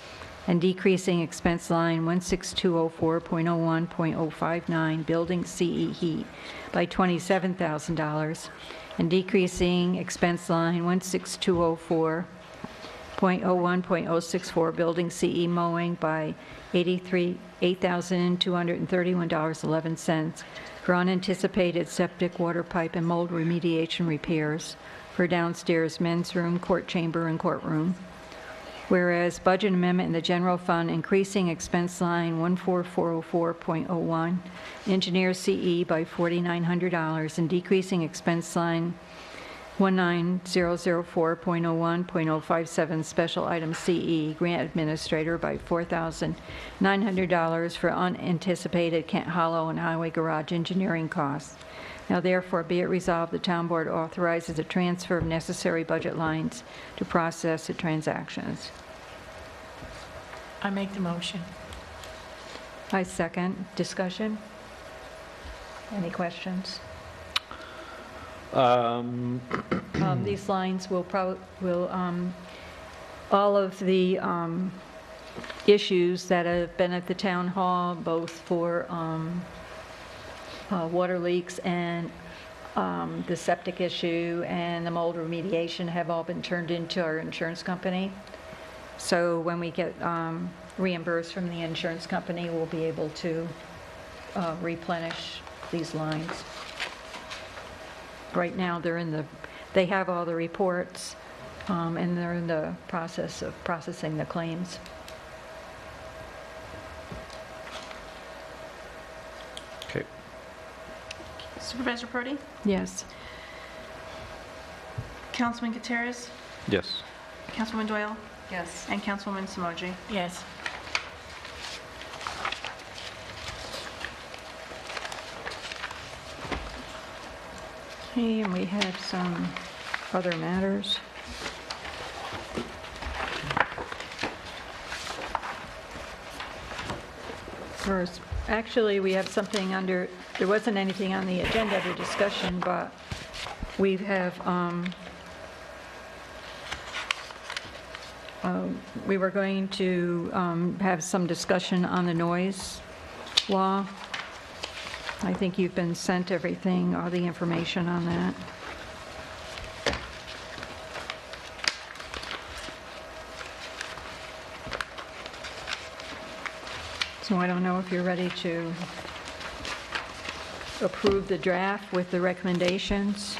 and decreasing expense line 16204.01.059, building CE heat by $27,000, and decreasing expense line 16204.01.064, building CE mowing by $8,231.11 for unanticipated septic, water pipe, and mold remediation repairs for downstairs men's room, court chamber, and courtroom. Whereas budget amendment in the general fund increasing expense line 14404.01, engineer CE by $4,900, and decreasing expense line 19004.01.057, special item CE, grant administrator by $4,900 for unanticipated Kent Hollow and Highway Garage engineering costs. Now therefore be it resolved, the town board authorizes the transfer of necessary budget lines to process the transactions. I make the motion. I second. Discussion? Any questions? These lines will all of the issues that have been at the town hall, both for water leaks and the septic issue and the mold remediation, have all been turned into our insurance company. So when we get reimbursed from the insurance company, we'll be able to replenish these lines. Right now, they have all the reports, and they're in the process of processing the claims. Okay. Supervisor Prodi? Yes. Councilman Gutierrez, Yes. Councilwoman Doyle, Yes. and Councilwoman Samoji. Yes. Okay, and we have some other matters. First, actually, we have something under, there wasn't anything on the agenda for discussion, but we have, we were going to have some discussion on the noise law. I think you've been sent everything, all the information on that. So I don't know if you're ready to approve the draft with the recommendations.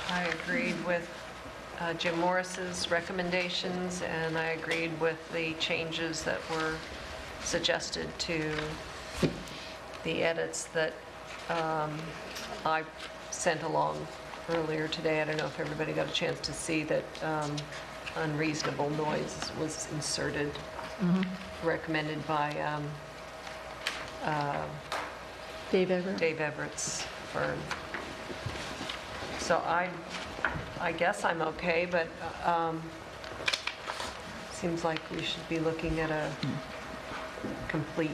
I agreed with Jim Morris's recommendations, and I agreed with the changes that were suggested to the edits that I sent along earlier today. I don't know if everybody got a chance to see that unreasonable noise was inserted, recommended by Dave Everett? Dave Everett's firm. So I guess I'm okay, but seems like we should be looking at a complete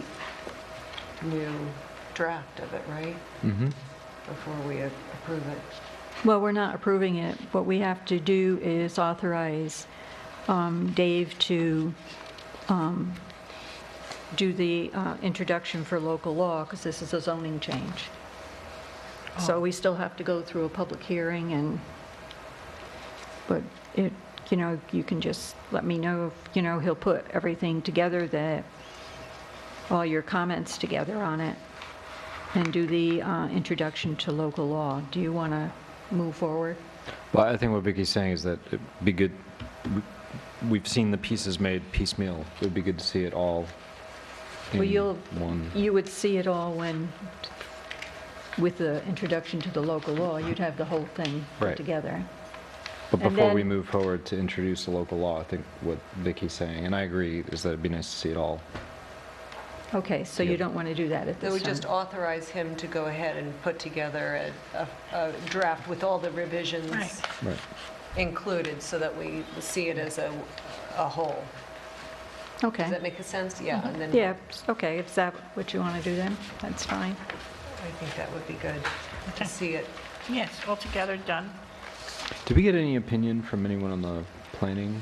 new draft of it, right? Mm-hmm. Before we approve it. Well, we're not approving it. What we have to do is authorize Dave to do the introduction for local law, because this is a zoning change. So we still have to go through a public hearing, but it, you can just let me know if, he'll put everything together, all your comments together on it, and do the introduction to local law. Do you want to move forward? Well, I think what Vicky's saying is that it'd be good, we've seen the pieces made piecemeal. It would be good to see it all Well, in one. you would see it all when, with the introduction to the local law, you'd have the whole thing put Right. together. But and before we then- move forward to introduce the local law, I think what Vicky's saying, and I agree, is that it'd be nice to see it all. Okay, so you Yeah. don't want to do that at That would this just time? authorize him to go ahead and put together a draft with all the revisions Right. Right. included, so that we see it as a whole. Okay. Does that make sense? Yeah, and then Yeah, okay, if that's what you want to do then, that's fine. I think that would be good to see it. Yes, all together, done. Did we get any opinion from anyone on the planning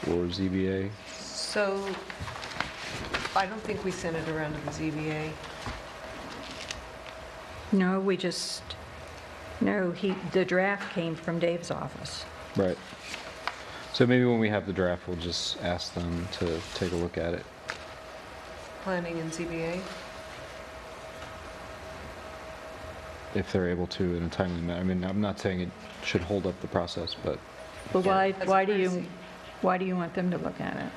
or ZBA? So, I don't think we sent it around to the ZBA. No, the draft came from Dave's office. Right. So maybe when we have the draft, we'll just ask them to take a look at it. Planning and ZBA? If they're able to in a timely manner. I mean, I'm not saying it should hold up the process, but But Yeah, why, as a why do courtesy. you want them to look at it?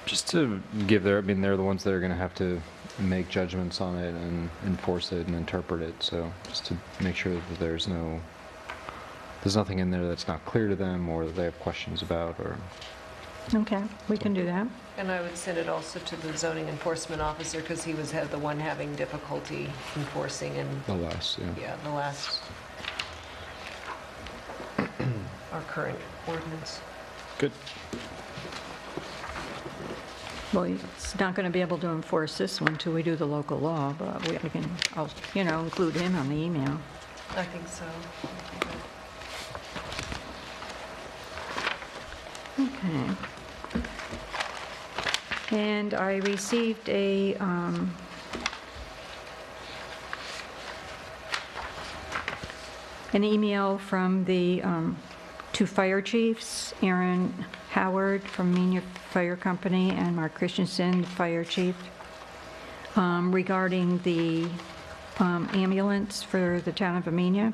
just to give their, I mean, they're the ones that are going to have to make judgments on it and enforce it and interpret it. So just to make sure that there's nothing in there that's not clear to them or that they have questions about or. Okay, we can do that. And I would send it also to the zoning enforcement officer, because he was the one having difficulty enforcing and, The last, yeah. yeah, the last, our current ordinance. Good. Well, he's not going to be able to enforce this one until we do the local law, but we can, include him on the email. I think so. Okay. And I received an email from the two fire chiefs, Aaron Howard from Amenia Fire Company and Mark Christensen, the fire chief, regarding the ambulance for the town of Amenia.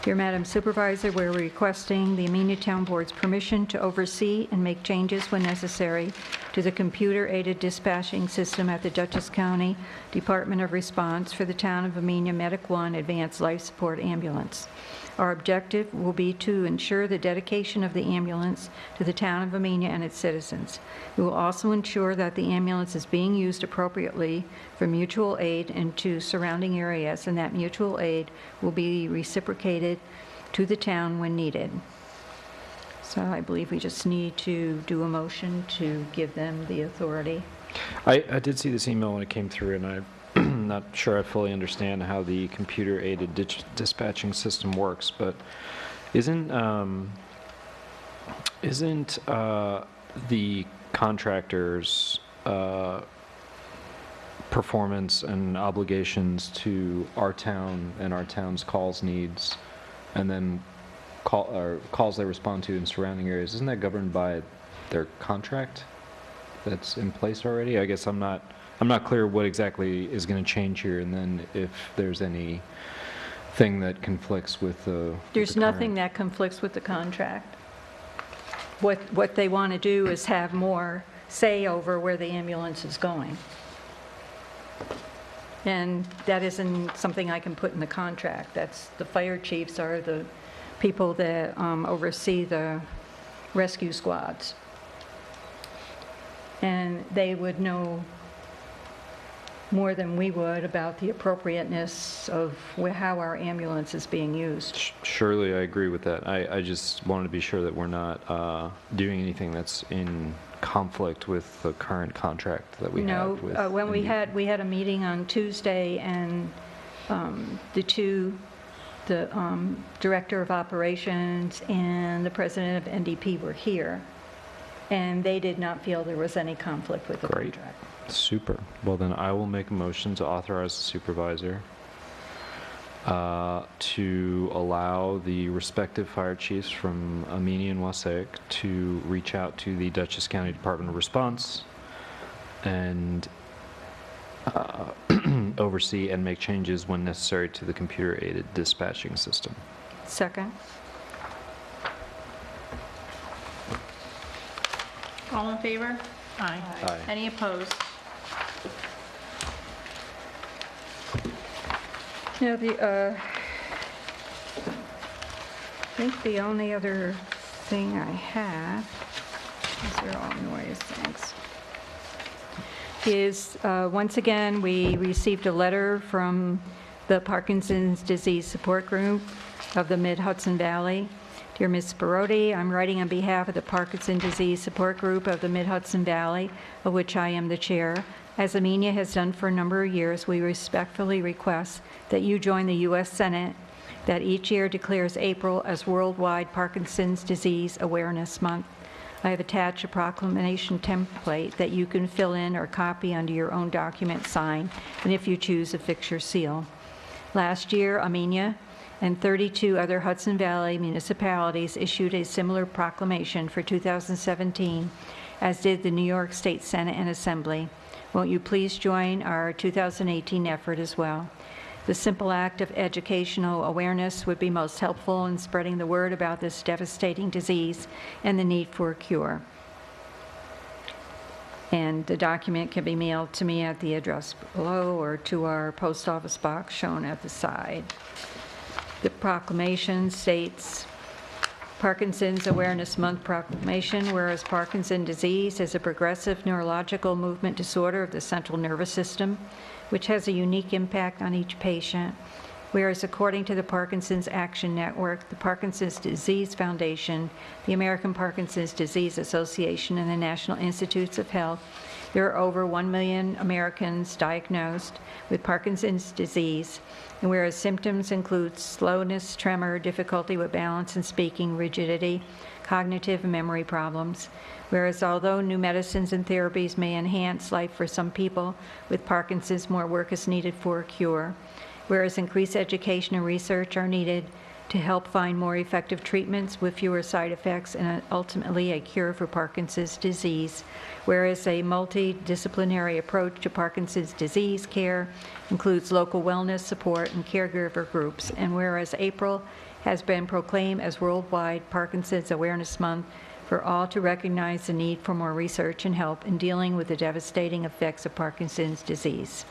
Dear Madam Supervisor, we're requesting the Amenia Town Board's permission to oversee and make changes when necessary to the computer-aided dispatching system at the Dutchess County Department of Response for the Town of Amenia Medic 1 Advanced Life Support Ambulance. Our objective will be to ensure the dedication of the ambulance to the Town of Amenia and its citizens. We will also ensure that the ambulance is being used appropriately for mutual aid into surrounding areas, and that mutual aid will be reciprocated to the town when needed. So I believe we just need to do a motion to give them the authority. I did see this email when it came through, and I'm not sure I fully understand how the computer-aided dispatching system works, but isn't the contractor's performance and obligations to our town and our town's calls needs, and then calls they respond to in surrounding areas, isn't that governed by their contract that's in place already? I guess I'm not clear what exactly is going to change here, and then if there's any thing that conflicts with the... There's nothing that conflicts with the contract. What they want to do is have more say over where the ambulance is going. And that isn't something I can put in the contract. That's, the fire chiefs are the people that oversee the rescue squads. And they would know more than we would about the appropriateness of how our ambulance is being used. Surely, I agree with that. I just wanted to be sure that we're not doing anything that's in conflict with the current contract that we have with... No, when we had a meeting on Tuesday, and the director of operations and the president of NDP were here, and they did not feel there was any conflict with the Great. contract. Super. Well, then I will make a motion to authorize the supervisor to allow the respective fire chiefs from Amenia NY to reach out to the Dutchess County Department of Response and oversee and make changes when necessary to the computer-aided dispatching system. Second. All in favor? Aye. Aye. Any opposed? Now, I think the only other thing I have, these are all noise things, is once again, we received a letter from the Parkinson's Disease Support Group of the Mid-Hudson Valley. Dear Ms. Barodi, I'm writing on behalf of the Parkinson's Disease Support Group of the Mid-Hudson Valley, of which I am the chair. As Amenia has done for a number of years, we respectfully request that you join the U.S. Senate that each year declares April as Worldwide Parkinson's Disease Awareness Month. I have attached a proclamation template that you can fill in or copy under your own document, sign, and if you choose, affix your seal. Last year, Amenia and 32 other Hudson Valley municipalities issued a similar proclamation for 2017, as did the New York State Senate and Assembly. Won't you please join our 2018 effort as well? The simple act of educational awareness would be most helpful in spreading the word about this devastating disease and the need for a cure. And the document can be mailed to me at the address below or to our post office box shown at the side. The proclamation states, Parkinson's Awareness Month proclamation, whereas Parkinson's disease is a progressive neurological movement disorder of the central nervous system, which has a unique impact on each patient. Whereas according to the Parkinson's Action Network, the Parkinson's Disease Foundation, the American Parkinson's Disease Association, and the National Institutes of Health, there are over 1 million Americans diagnosed with Parkinson's disease, and whereas symptoms include slowness, tremor, difficulty with balance and speaking, rigidity, cognitive and memory problems, whereas although new medicines and therapies may enhance life for some people with Parkinson's, more work is needed for a cure, whereas increased education and research are needed to help find more effective treatments with fewer side effects and ultimately a cure for Parkinson's disease. Whereas a multidisciplinary approach to Parkinson's disease care includes local wellness support and caregiver groups. And whereas April has been proclaimed as Worldwide Parkinson's Awareness Month for all to recognize the need for more research and help in dealing with the devastating effects of Parkinson's disease.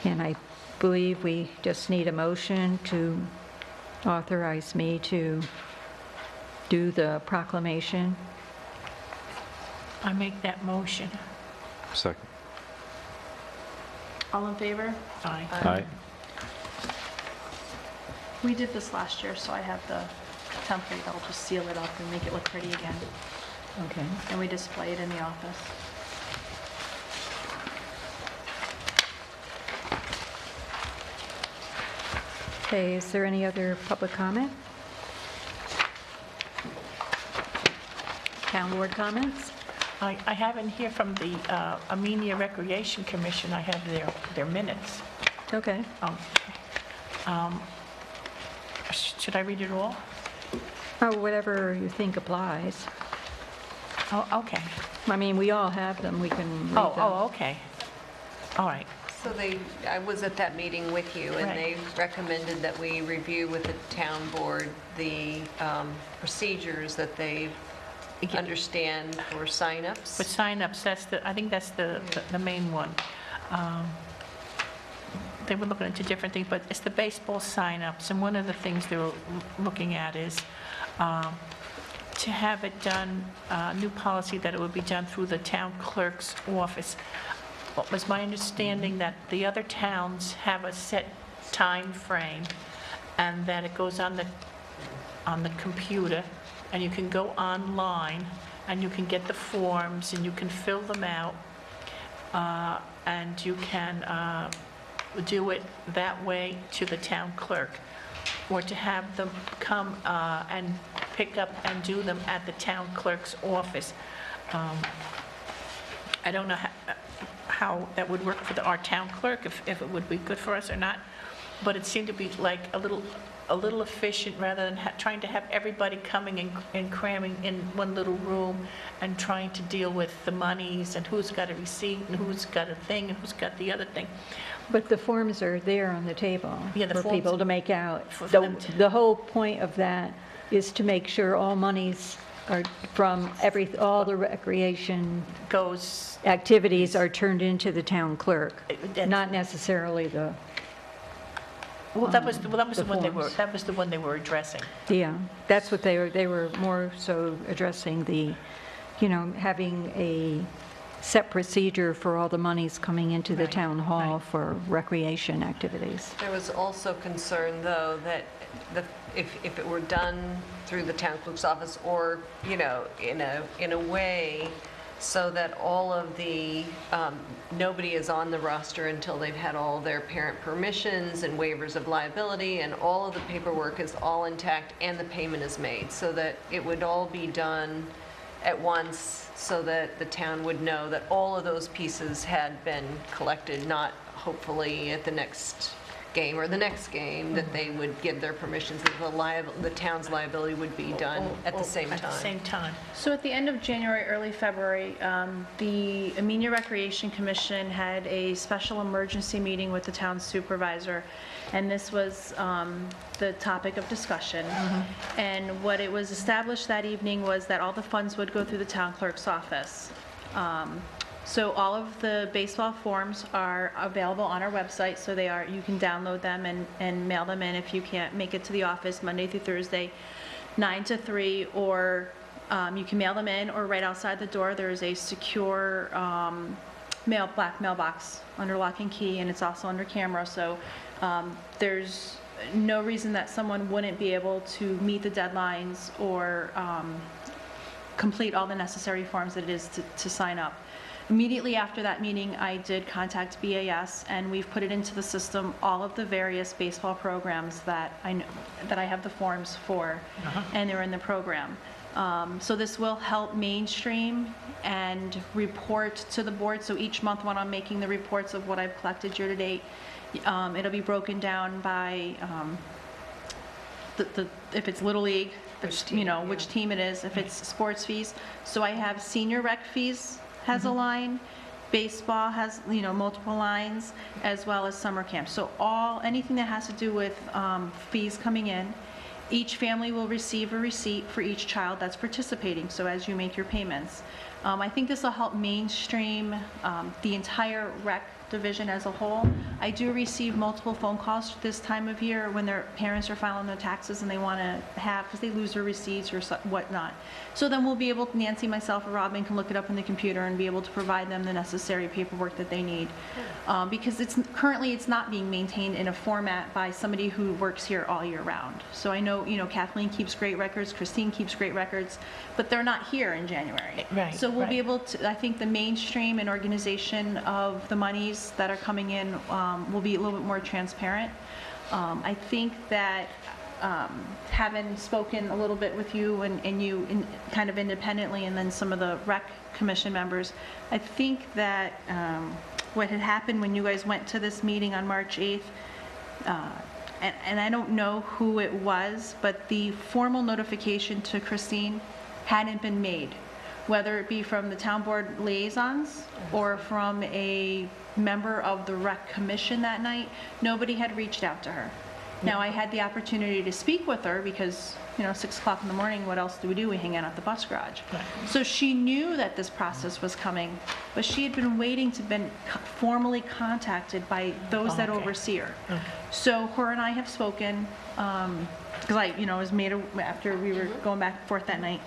And I believe we just need a motion to authorize me to do the proclamation. I make that motion. Second. All in favor? Aye. Aye. We did this last year, so I have the template. I'll just seal it up and make it look pretty again. Okay. And we display it in the office. Okay, is there any other public comment? Town board comments? I haven't heard from the Amenia Recreation Commission. I have their minutes. Okay. Oh, should I read it all? Oh, whatever you think applies. Oh, okay. I mean, we all have them, we can read them. Oh, okay. All right. So I was at that meeting with you, and Right. they recommended that we review with the town board the procedures that they understand for signups. For signups, I think that's the main one. They were looking into different things, but it's the baseball signups, and one of the things they were looking at is to have it done, new policy that it would be done through the town clerk's office. It was my understanding that the other towns have a set time frame, and that it goes on the computer, and you can go online, and you can get the forms, and you can fill them out, and you can do it that way to the town clerk, or to have them come and pick up and do them at the town clerk's office. I don't know how that would work for our town clerk, if it would be good for us or not, but it seemed to be like a little efficient, rather than trying to have everybody coming and cramming in one little room and trying to deal with the monies and who's got a receipt and who's got a thing and who's got the other thing. But the forms are there on the table Yeah, the for forms- people to make out. for The them to- the whole point of that is to make sure all monies are from all the recreation Goes, activities are turned into the town clerk, and- not necessarily the, well, that was the the one they were addressing. yeah, that's what they were more so addressing, the, having a set procedure for all the monies coming into the Right, town hall right. for recreation activities. There was also concern, though, that if it were done through the town clerk's office, or, in a way so that all of the, nobody is on the roster until they've had all their parent permissions and waivers of liability, and all of the paperwork is all intact and the payment is made, so that it would all be done at once, so that the town would know that all of those pieces had been collected, not hopefully at the next game or the next game, that they would give their permissions, that the town's liability would be done at the same At the time. same time. So at the end of January, early February, the Amenia Recreation Commission had a special emergency meeting with the town supervisor, and this was the topic of discussion. And what it was established that evening was that all the funds would go through the town clerk's office. So all of the baseball forms are available on our website, so you can download them and mail them in if you can't make it to the office Monday through Thursday, 9 to 3, or you can mail them in, or right outside the door, there is a secure black mailbox under lock and key, and it's also under camera, so there's no reason that someone wouldn't be able to meet the deadlines or complete all the necessary forms that it is to sign up. Immediately after that meeting, I did contact BAS, and we've put it into the system, all of the various baseball programs that I have the forms for, and they're in the program. So this will help mainstream and report to the board. So each month when I'm making the reports of what I've collected year to date, it'll be broken down by if it's Little League, which team it is, if it's sports fees. So I have senior rec fees has a line, baseball has, multiple lines, as well as summer camp. So anything that has to do with fees coming in, each family will receive a receipt for each child that's participating, so as you make your payments. I think this will help mainstream the entire rec division as a whole. I do receive multiple phone calls this time of year when their parents are filing their taxes and they want to have, because they lose their receipts or whatnot. So then we'll be able, Nancy, myself, or Robin can look it up in the computer and be able to provide them the necessary paperwork that they need. Because currently it's not being maintained in a format by somebody who works here all year round. So I know, Kathleen keeps great records, Christine keeps great records, but they're not here in January. Right, So we'll be right. able to, I think the mainstream and organization of the monies that are coming in will be a little bit more transparent. I think that having spoken a little bit with you and you kind of independently, and then some of the rec commission members, I think that what had happened when you guys went to this meeting on March 8th, and I don't know who it was, but the formal notification to Christine hadn't been made, whether it be from the town board liaisons or from a member of the rec commission that night. Nobody had reached out to her. Now, I had the opportunity to speak with her because, 6 o'clock in the morning, what else do? We hang out at the bus garage. Right. So she knew that this process was coming, but she had been waiting to be formally contacted by those that Okay. oversee her. Okay. So her and I have spoken, because I, was made after we were going back and forth that night.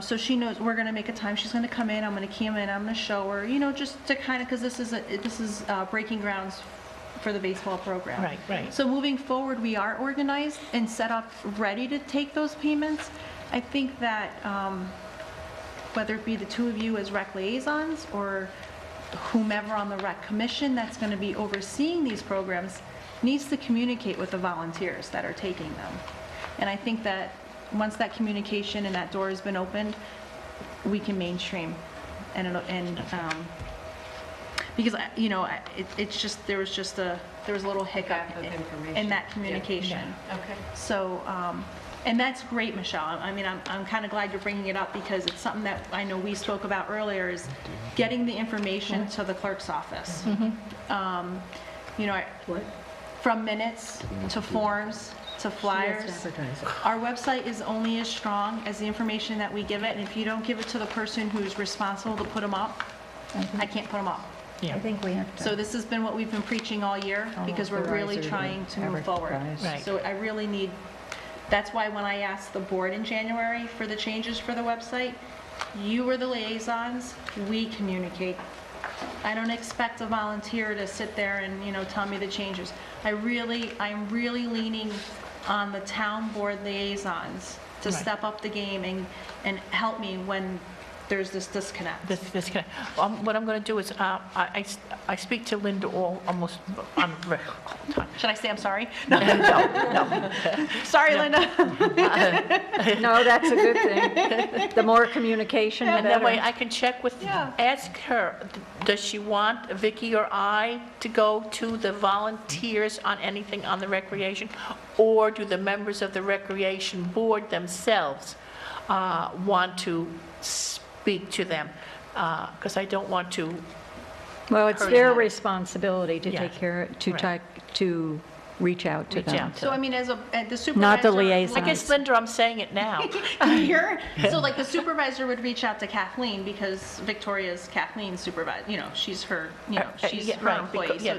So she knows we're going to make a time. She's going to come in. I'm going to key him in. I'm going to show her, just to kind of, because this is breaking grounds for the baseball program. Right, right. So moving forward, we are organized and set up, ready to take those payments. I think that whether it be the two of you as rec liaisons or whomever on the rec commission that's going to be overseeing these programs needs to communicate with the volunteers that are taking them. And I think that once that communication and that door has been opened, we can mainstream. Because, it's just, there was a little hiccup Gap of information. in that communication. Okay. So, and that's great, Michelle. I mean, I'm kind of glad you're bringing it up because it's something that I know we spoke about earlier, is getting the information to the clerk's office. From minutes to forms to flyers. Our website is only as strong as the information that we give it, and if you don't give it to the person who's responsible to put them up, I can't put them up. Yeah. I think we have to. So this has been what we've been preaching all year, because we're really trying to move forward. Right. So I really need, that's why when I asked the board in January for the changes for the website, you were the liaisons, we communicate. I don't expect a volunteer to sit there and, tell me the changes. I'm really leaning on the town board liaisons to Right. step up the game and help me when there's this disconnect. This kind of, what I'm going to do is, I speak to Linda almost all the time. Should I say I'm sorry? No. Sorry, Linda. No, that's a good thing. The more communication, the And that way better. I can check with, Yeah. ask her, does she want Vicky or I to go to the volunteers on anything on the recreation? Or do the members of the recreation board themselves want to speak to them? Because I don't want to, Well, it's her their that. responsibility to Yeah. take care, Right. to reach out to Reach them. out to So I mean, as the supervisor. Not the liaison. I guess, Linda, I'm saying it now. So like the supervisor would reach out to Kathleen because Victoria's Kathleen's supervisor, she's her, she's yeah, her right, employee. yeah.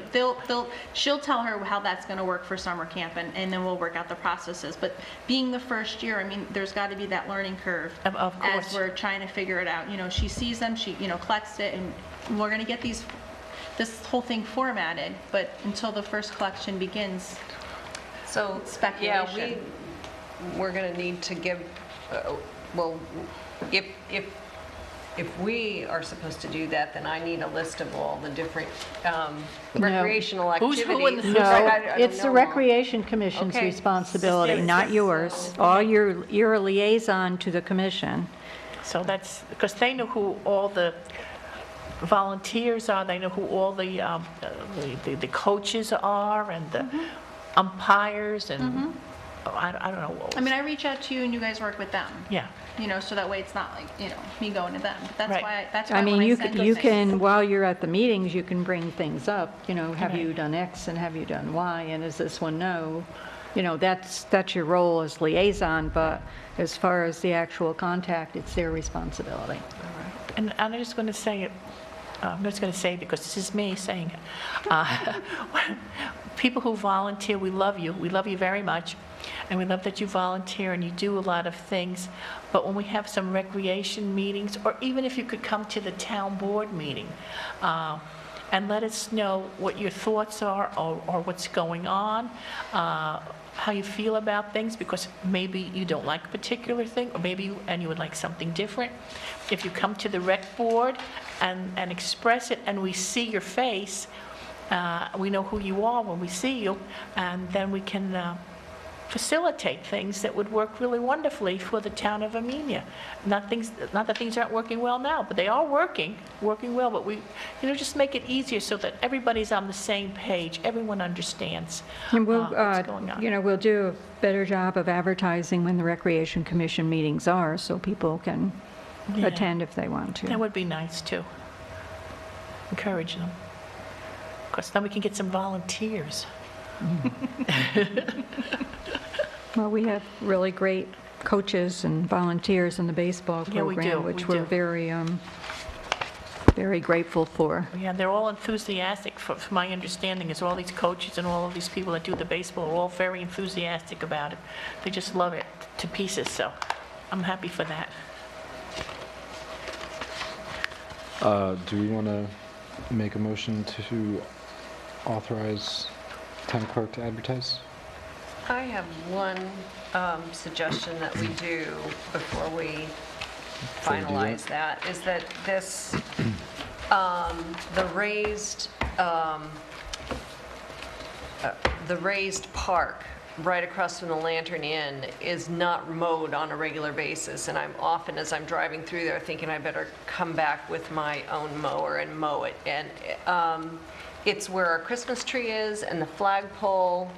So she'll tell her how that's going to work for summer camp and then we'll work out the processes. But being the first year, I mean, there's got to be that learning curve. Of course. As we're trying to figure it out. She sees them, she, collects it, and we're going to get this whole thing formatted, but until the first collection begins, So, Speculation. we're going to need to give, well, if we are supposed to do that, then I need a list of all the different recreational Who's activities. who in the- I No, don't it's the know all. Recreation Commission's Okay. responsibility, not yours. You're a liaison to the commission. So that's, because they know who all the volunteers are, they know who all the coaches are, and the umpires, and I don't know. I mean, I reach out to you and you guys work with them, Yeah, so that way it's not like, me going to them. But that's Right. why, that's I why mean, when I you send can, those things. while you're at the meetings, you can bring things up, have you Right. done X and have you done Y, and is this one no? That's your role as liaison, but as far as the actual contact, it's their responsibility. and I'm just going to say it, I'm just going to say it because this is me saying it. People who volunteer, we love you. We love you very much. And we love that you volunteer and you do a lot of things. But when we have some recreation meetings, or even if you could come to the town board meeting, and let us know what your thoughts are or what's going on, how you feel about things, because maybe you don't like a particular thing, or maybe you would like something different. If you come to the rec board and express it, and we see your face, we know who you are when we see you, and then we can facilitate things that would work really wonderfully for the town of Amenia. Not that things aren't working well now, but they are working well, but we, just make it easier so that everybody's on the same page, everyone understands And we'll, what's going on. we'll do a better job of advertising when the Recreation Commission meetings are, so people can Yeah. attend if they want to. That would be nice, too. Encourage them. Because then we can get some volunteers. Well, we have really great coaches and volunteers in the baseball Yeah, we do, program, which we we're do. very grateful for. Yeah, they're all enthusiastic, from my understanding, is all these coaches and all of these people that do the baseball are all very enthusiastic about it. They just love it to pieces, so I'm happy for that. Do we want to make a motion to authorize town clerk to advertise? I have one suggestion that we do before we Before we do finalize that, is that this, the raised park right across from the Lantern Inn is not mowed on a regular basis, and I'm often, as I'm driving through there, thinking I better come back with my own mower and mow it. And it's where our Christmas tree is, and the flagpole,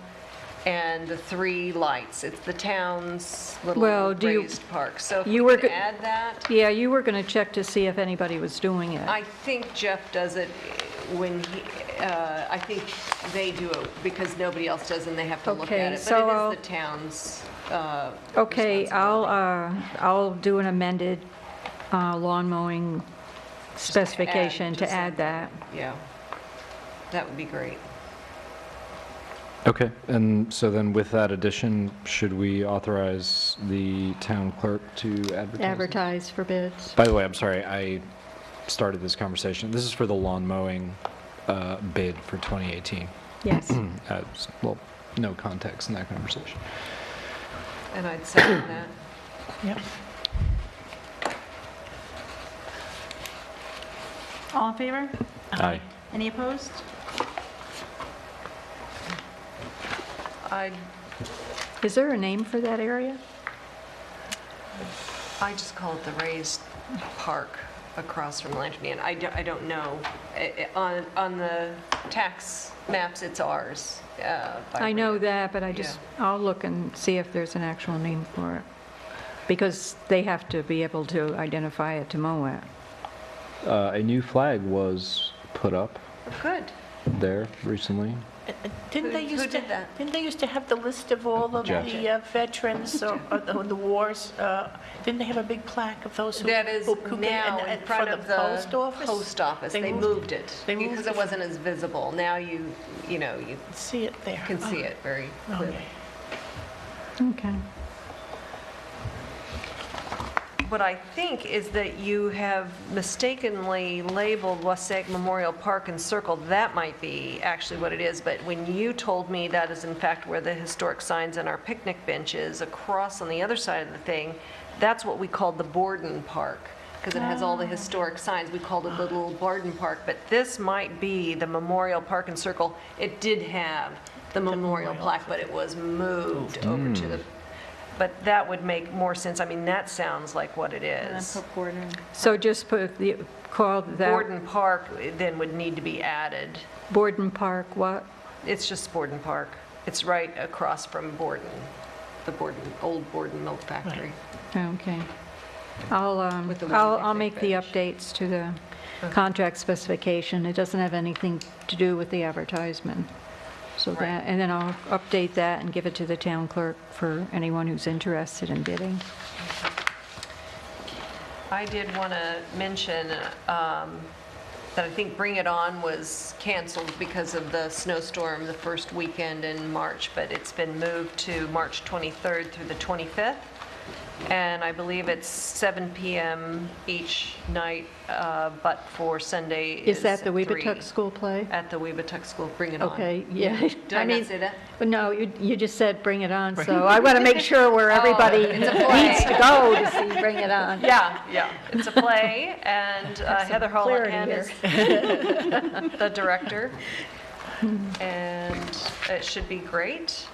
and the 3 lights. It's the town's little Well, raised park. So if you we were could go- add that, Yeah, you were going to check to see if anybody was doing it. I think Jeff does it when he, I think they do it because nobody else does and they have to look Okay, at it. so But I'll- it is the town's Okay, responsibility. I'll do an amended lawn mowing specification to add that. Yeah, that would be great. Okay, and so then with that addition, should we authorize the town clerk to advertise? Advertise for bids. By the way, I'm sorry, I started this conversation. This is for the lawn mowing bid for 2018. Yes. Well, no context in that conversation. And I'd second that. Yep. All in favor? Aye. Any opposed? Is there a name for that area? I just call it the raised park across from Lantern Inn. I don't know. On the tax maps, it's ours. I know that, but I'll look and see if there's an actual name for it. Because they have to be able to identify it to mow it. A new flag was put up Good. there recently. Didn't they Who used to? did that? Didn't they used to have the list of all of Jeff. the veterans or the wars? Didn't they have a big plaque of those who? That is who came now in front of the post office? post office. They moved it they moved because it. it wasn't as visible. Now you See it there. can see it very clearly. Okay. Okay. What I think is that you have mistakenly labeled Wasaig Memorial Park and Circle. That might be actually what it is, but when you told me that is in fact where the historic signs and our picnic bench is, across on the other side of the thing, that's what we called the Borden Park, because it has all the historic signs. We called it the Little Borden Park, but this might be the Memorial Park and Circle. It did have the memorial plaque, but it was moved over to the, but that would make more sense. I mean, that sounds like what it And then is. put Gordon. So just call that Borden Park then would need to be added. Borden Park, what? It's just Borden Park. It's right across from Borden. the old Borden Milk Factory. Okay. I'll With the I'll make the finish. updates to the contract specification. It doesn't have anything to do with the advertisement. So Right. that, and then I'll update that and give it to the town clerk for anyone who's interested in bidding. I did want to mention that I think Bring It On was canceled because of the snowstorm the first weekend in March, but it's been moved to March 23rd through the 25th. And I believe it's 7 p.m. each night, but for Sunday Is that the 3 Weebatuck School play? At the Weebatuck School, Bring It On. Okay, yeah. Did I not say that? But no, you just said Bring It On, so I want to make sure where everybody it's a play. needs to go to see Bring It On. Yeah. It's a play, and Heather clarity Holohan here. is the director, and it should be great.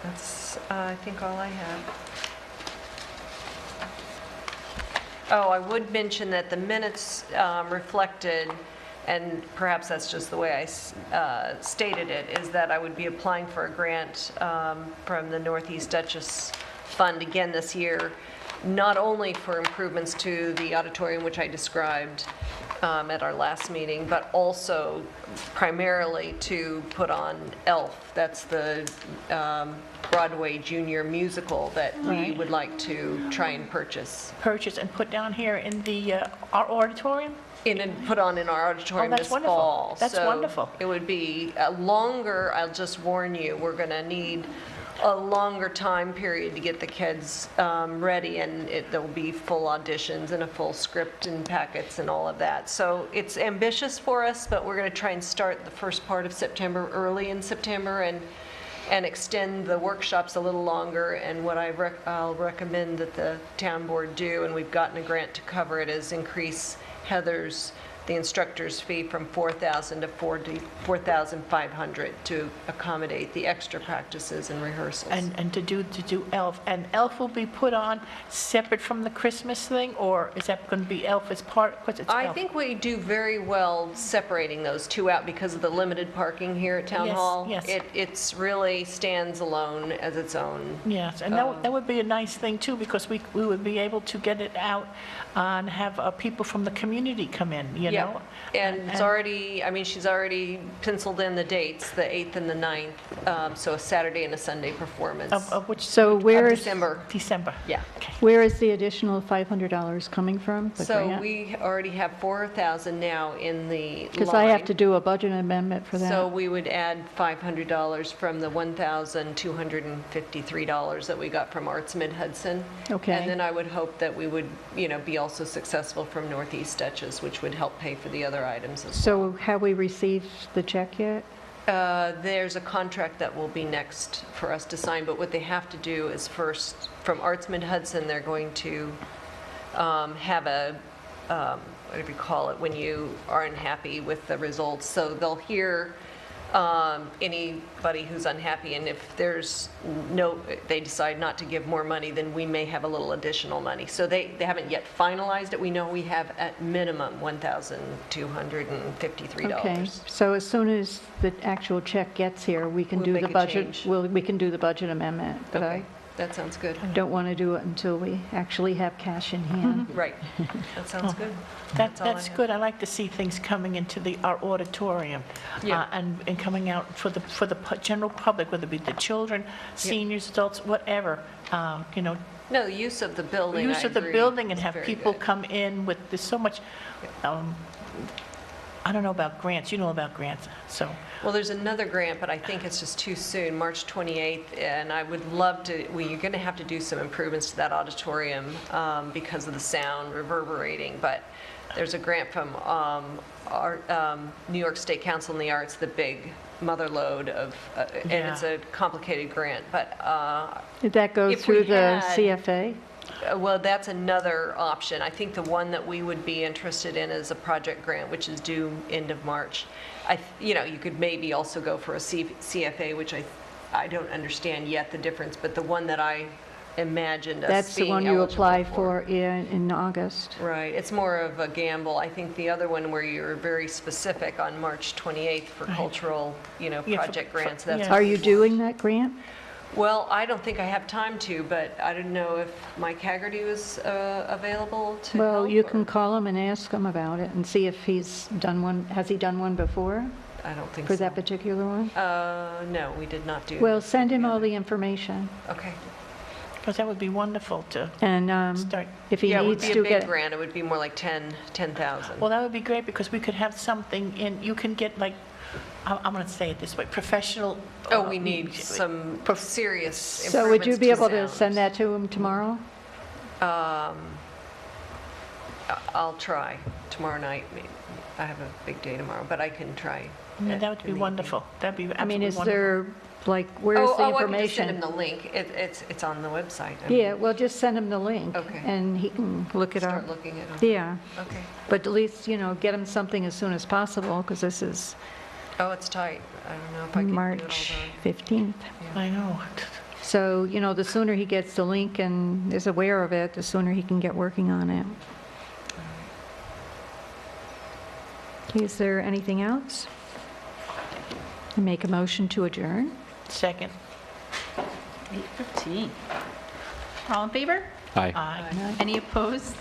That's, I think, all I have. Oh, I would mention that the minutes reflected, and perhaps that's just the way I stated it, is that I would be applying for a grant from the Northeast Duchess Fund again this year, not only for improvements to the auditorium, which I described at our last meeting, but also primarily to put on ELF. That's the Broadway junior musical that we Right. would like to try and purchase. Purchase and put down here in the, our auditorium? Put on in our auditorium that's this wonderful. fall. That's So wonderful. It would be longer, I'll just warn you, we're going to need a longer time period to get the kids ready, and there'll be full auditions and a full script and packets and all of that. So it's ambitious for us, but we're going to try and start the first part of September, early in September, and extend the workshops a little longer. And what I'll recommend that the town board do, and we've gotten a grant to cover it, is increase the instructor's fee from $4,000 to $4,500 to accommodate the extra practices and rehearsals. And to do ELF. And ELF will be put on separate from the Christmas thing, or is that going to be ELF as part, because it's I ELF? think we do very well separating those two out because of the limited parking here at Town Yes, Hall. yes. It's really stands alone as its own. Yes, and that would be a nice thing too, because we would be able to get it out and have people from the community come in, you Yeah. know? And it's already, I mean, she's already penciled in the dates, the 8th and the 9th, so a Saturday and a Sunday performance. Of which? So where is, December, December. yeah. where is the additional $500 coming from? the So grant? we already have 4,000 now in the line. Because I have to do a budget amendment for that. So we would add $500 from the $1,253 that we got from Arts Mid-Hudson. Okay. And then I would hope that we would, be also successful from Northeast Duchess, which would help pay for the other items as well. So have we received the check yet? There's a contract that will be next for us to sign, but what they have to do is first, from Arts Mid-Hudson, they're going to have a, whatever you call it, when you are unhappy with the results. So they'll hear anybody who's unhappy, and if they decide not to give more money, then we may have a little additional money. So they haven't yet finalized it. We know we have at minimum $1,253. Okay, so as soon as the actual check gets here, we can We'll do make the a budget, change. we can do the budget amendment. But Okay, that sounds good. I don't want to do it until we actually have cash in hand. Right, that sounds good. That's all I that's have. good. I like to see things coming into our auditorium. Yeah. And coming out for the general public, whether it be the children, seniors, adults, whatever, No, the use of the building, use I of the agree, building and is have very people good. come in with, there's so much, I don't know about grants, you know about grants, so. Well, there's another grant, but I think it's just too soon, March 28th, and I would love to, you're going to have to do some improvements to that auditorium because of the sound reverberating, but there's a grant from New York State Council on the Arts, the big mother lode of, and it's a complicated grant, but Did that go If we through the had- CFA? well, that's another option. I think the one that we would be interested in is a project grant, which is due end of March. You could maybe also go for a CFA, which I don't understand yet the difference, but the one that I imagined us That's the being one you eligible apply for in August. Right, it's more of a gamble. I think the other one where you're very specific on March 28th for cultural, for- project grants, that's. yeah. what Are we you want. doing that grant? Well, I don't think I have time to, but I didn't know if Mike Haggerty was available to help. Well, you can or- call him and ask him about it and see if he's done one, has he done one before I don't think for so. that particular one? No, we did not do. Well, this send him all together. the information. Okay. Because that would be wonderful to And start. if he Yeah, it would needs be to a big get, grant. It would be more like 10,000. Well, that would be great because we could have something in, you can get like, I'm going to say it this way, professional. Oh, we need some serious so would you improvements be able to sound. send that to him tomorrow? I'll try tomorrow night. Maybe. I have a big day tomorrow, but I can try. Yeah, that would be in the wonderful. That'd be I absolutely mean, wonderful. is there, like, where's the I can just send him information? the link. It's on the website. I mean, Yeah, well, just send him the link. Okay. And he can look it up. Start looking at them. Yeah, Okay. but at least, get him something as soon as possible, because this is Oh, it's tight. I don't know if I can do it all March done. 15th. I know. So, the sooner he gets the link and is aware of it, the sooner he can get working on it. Okay, is there anything else? Make a motion to adjourn? Second. 8:15. All in favor? Aye. Aye. Any opposed?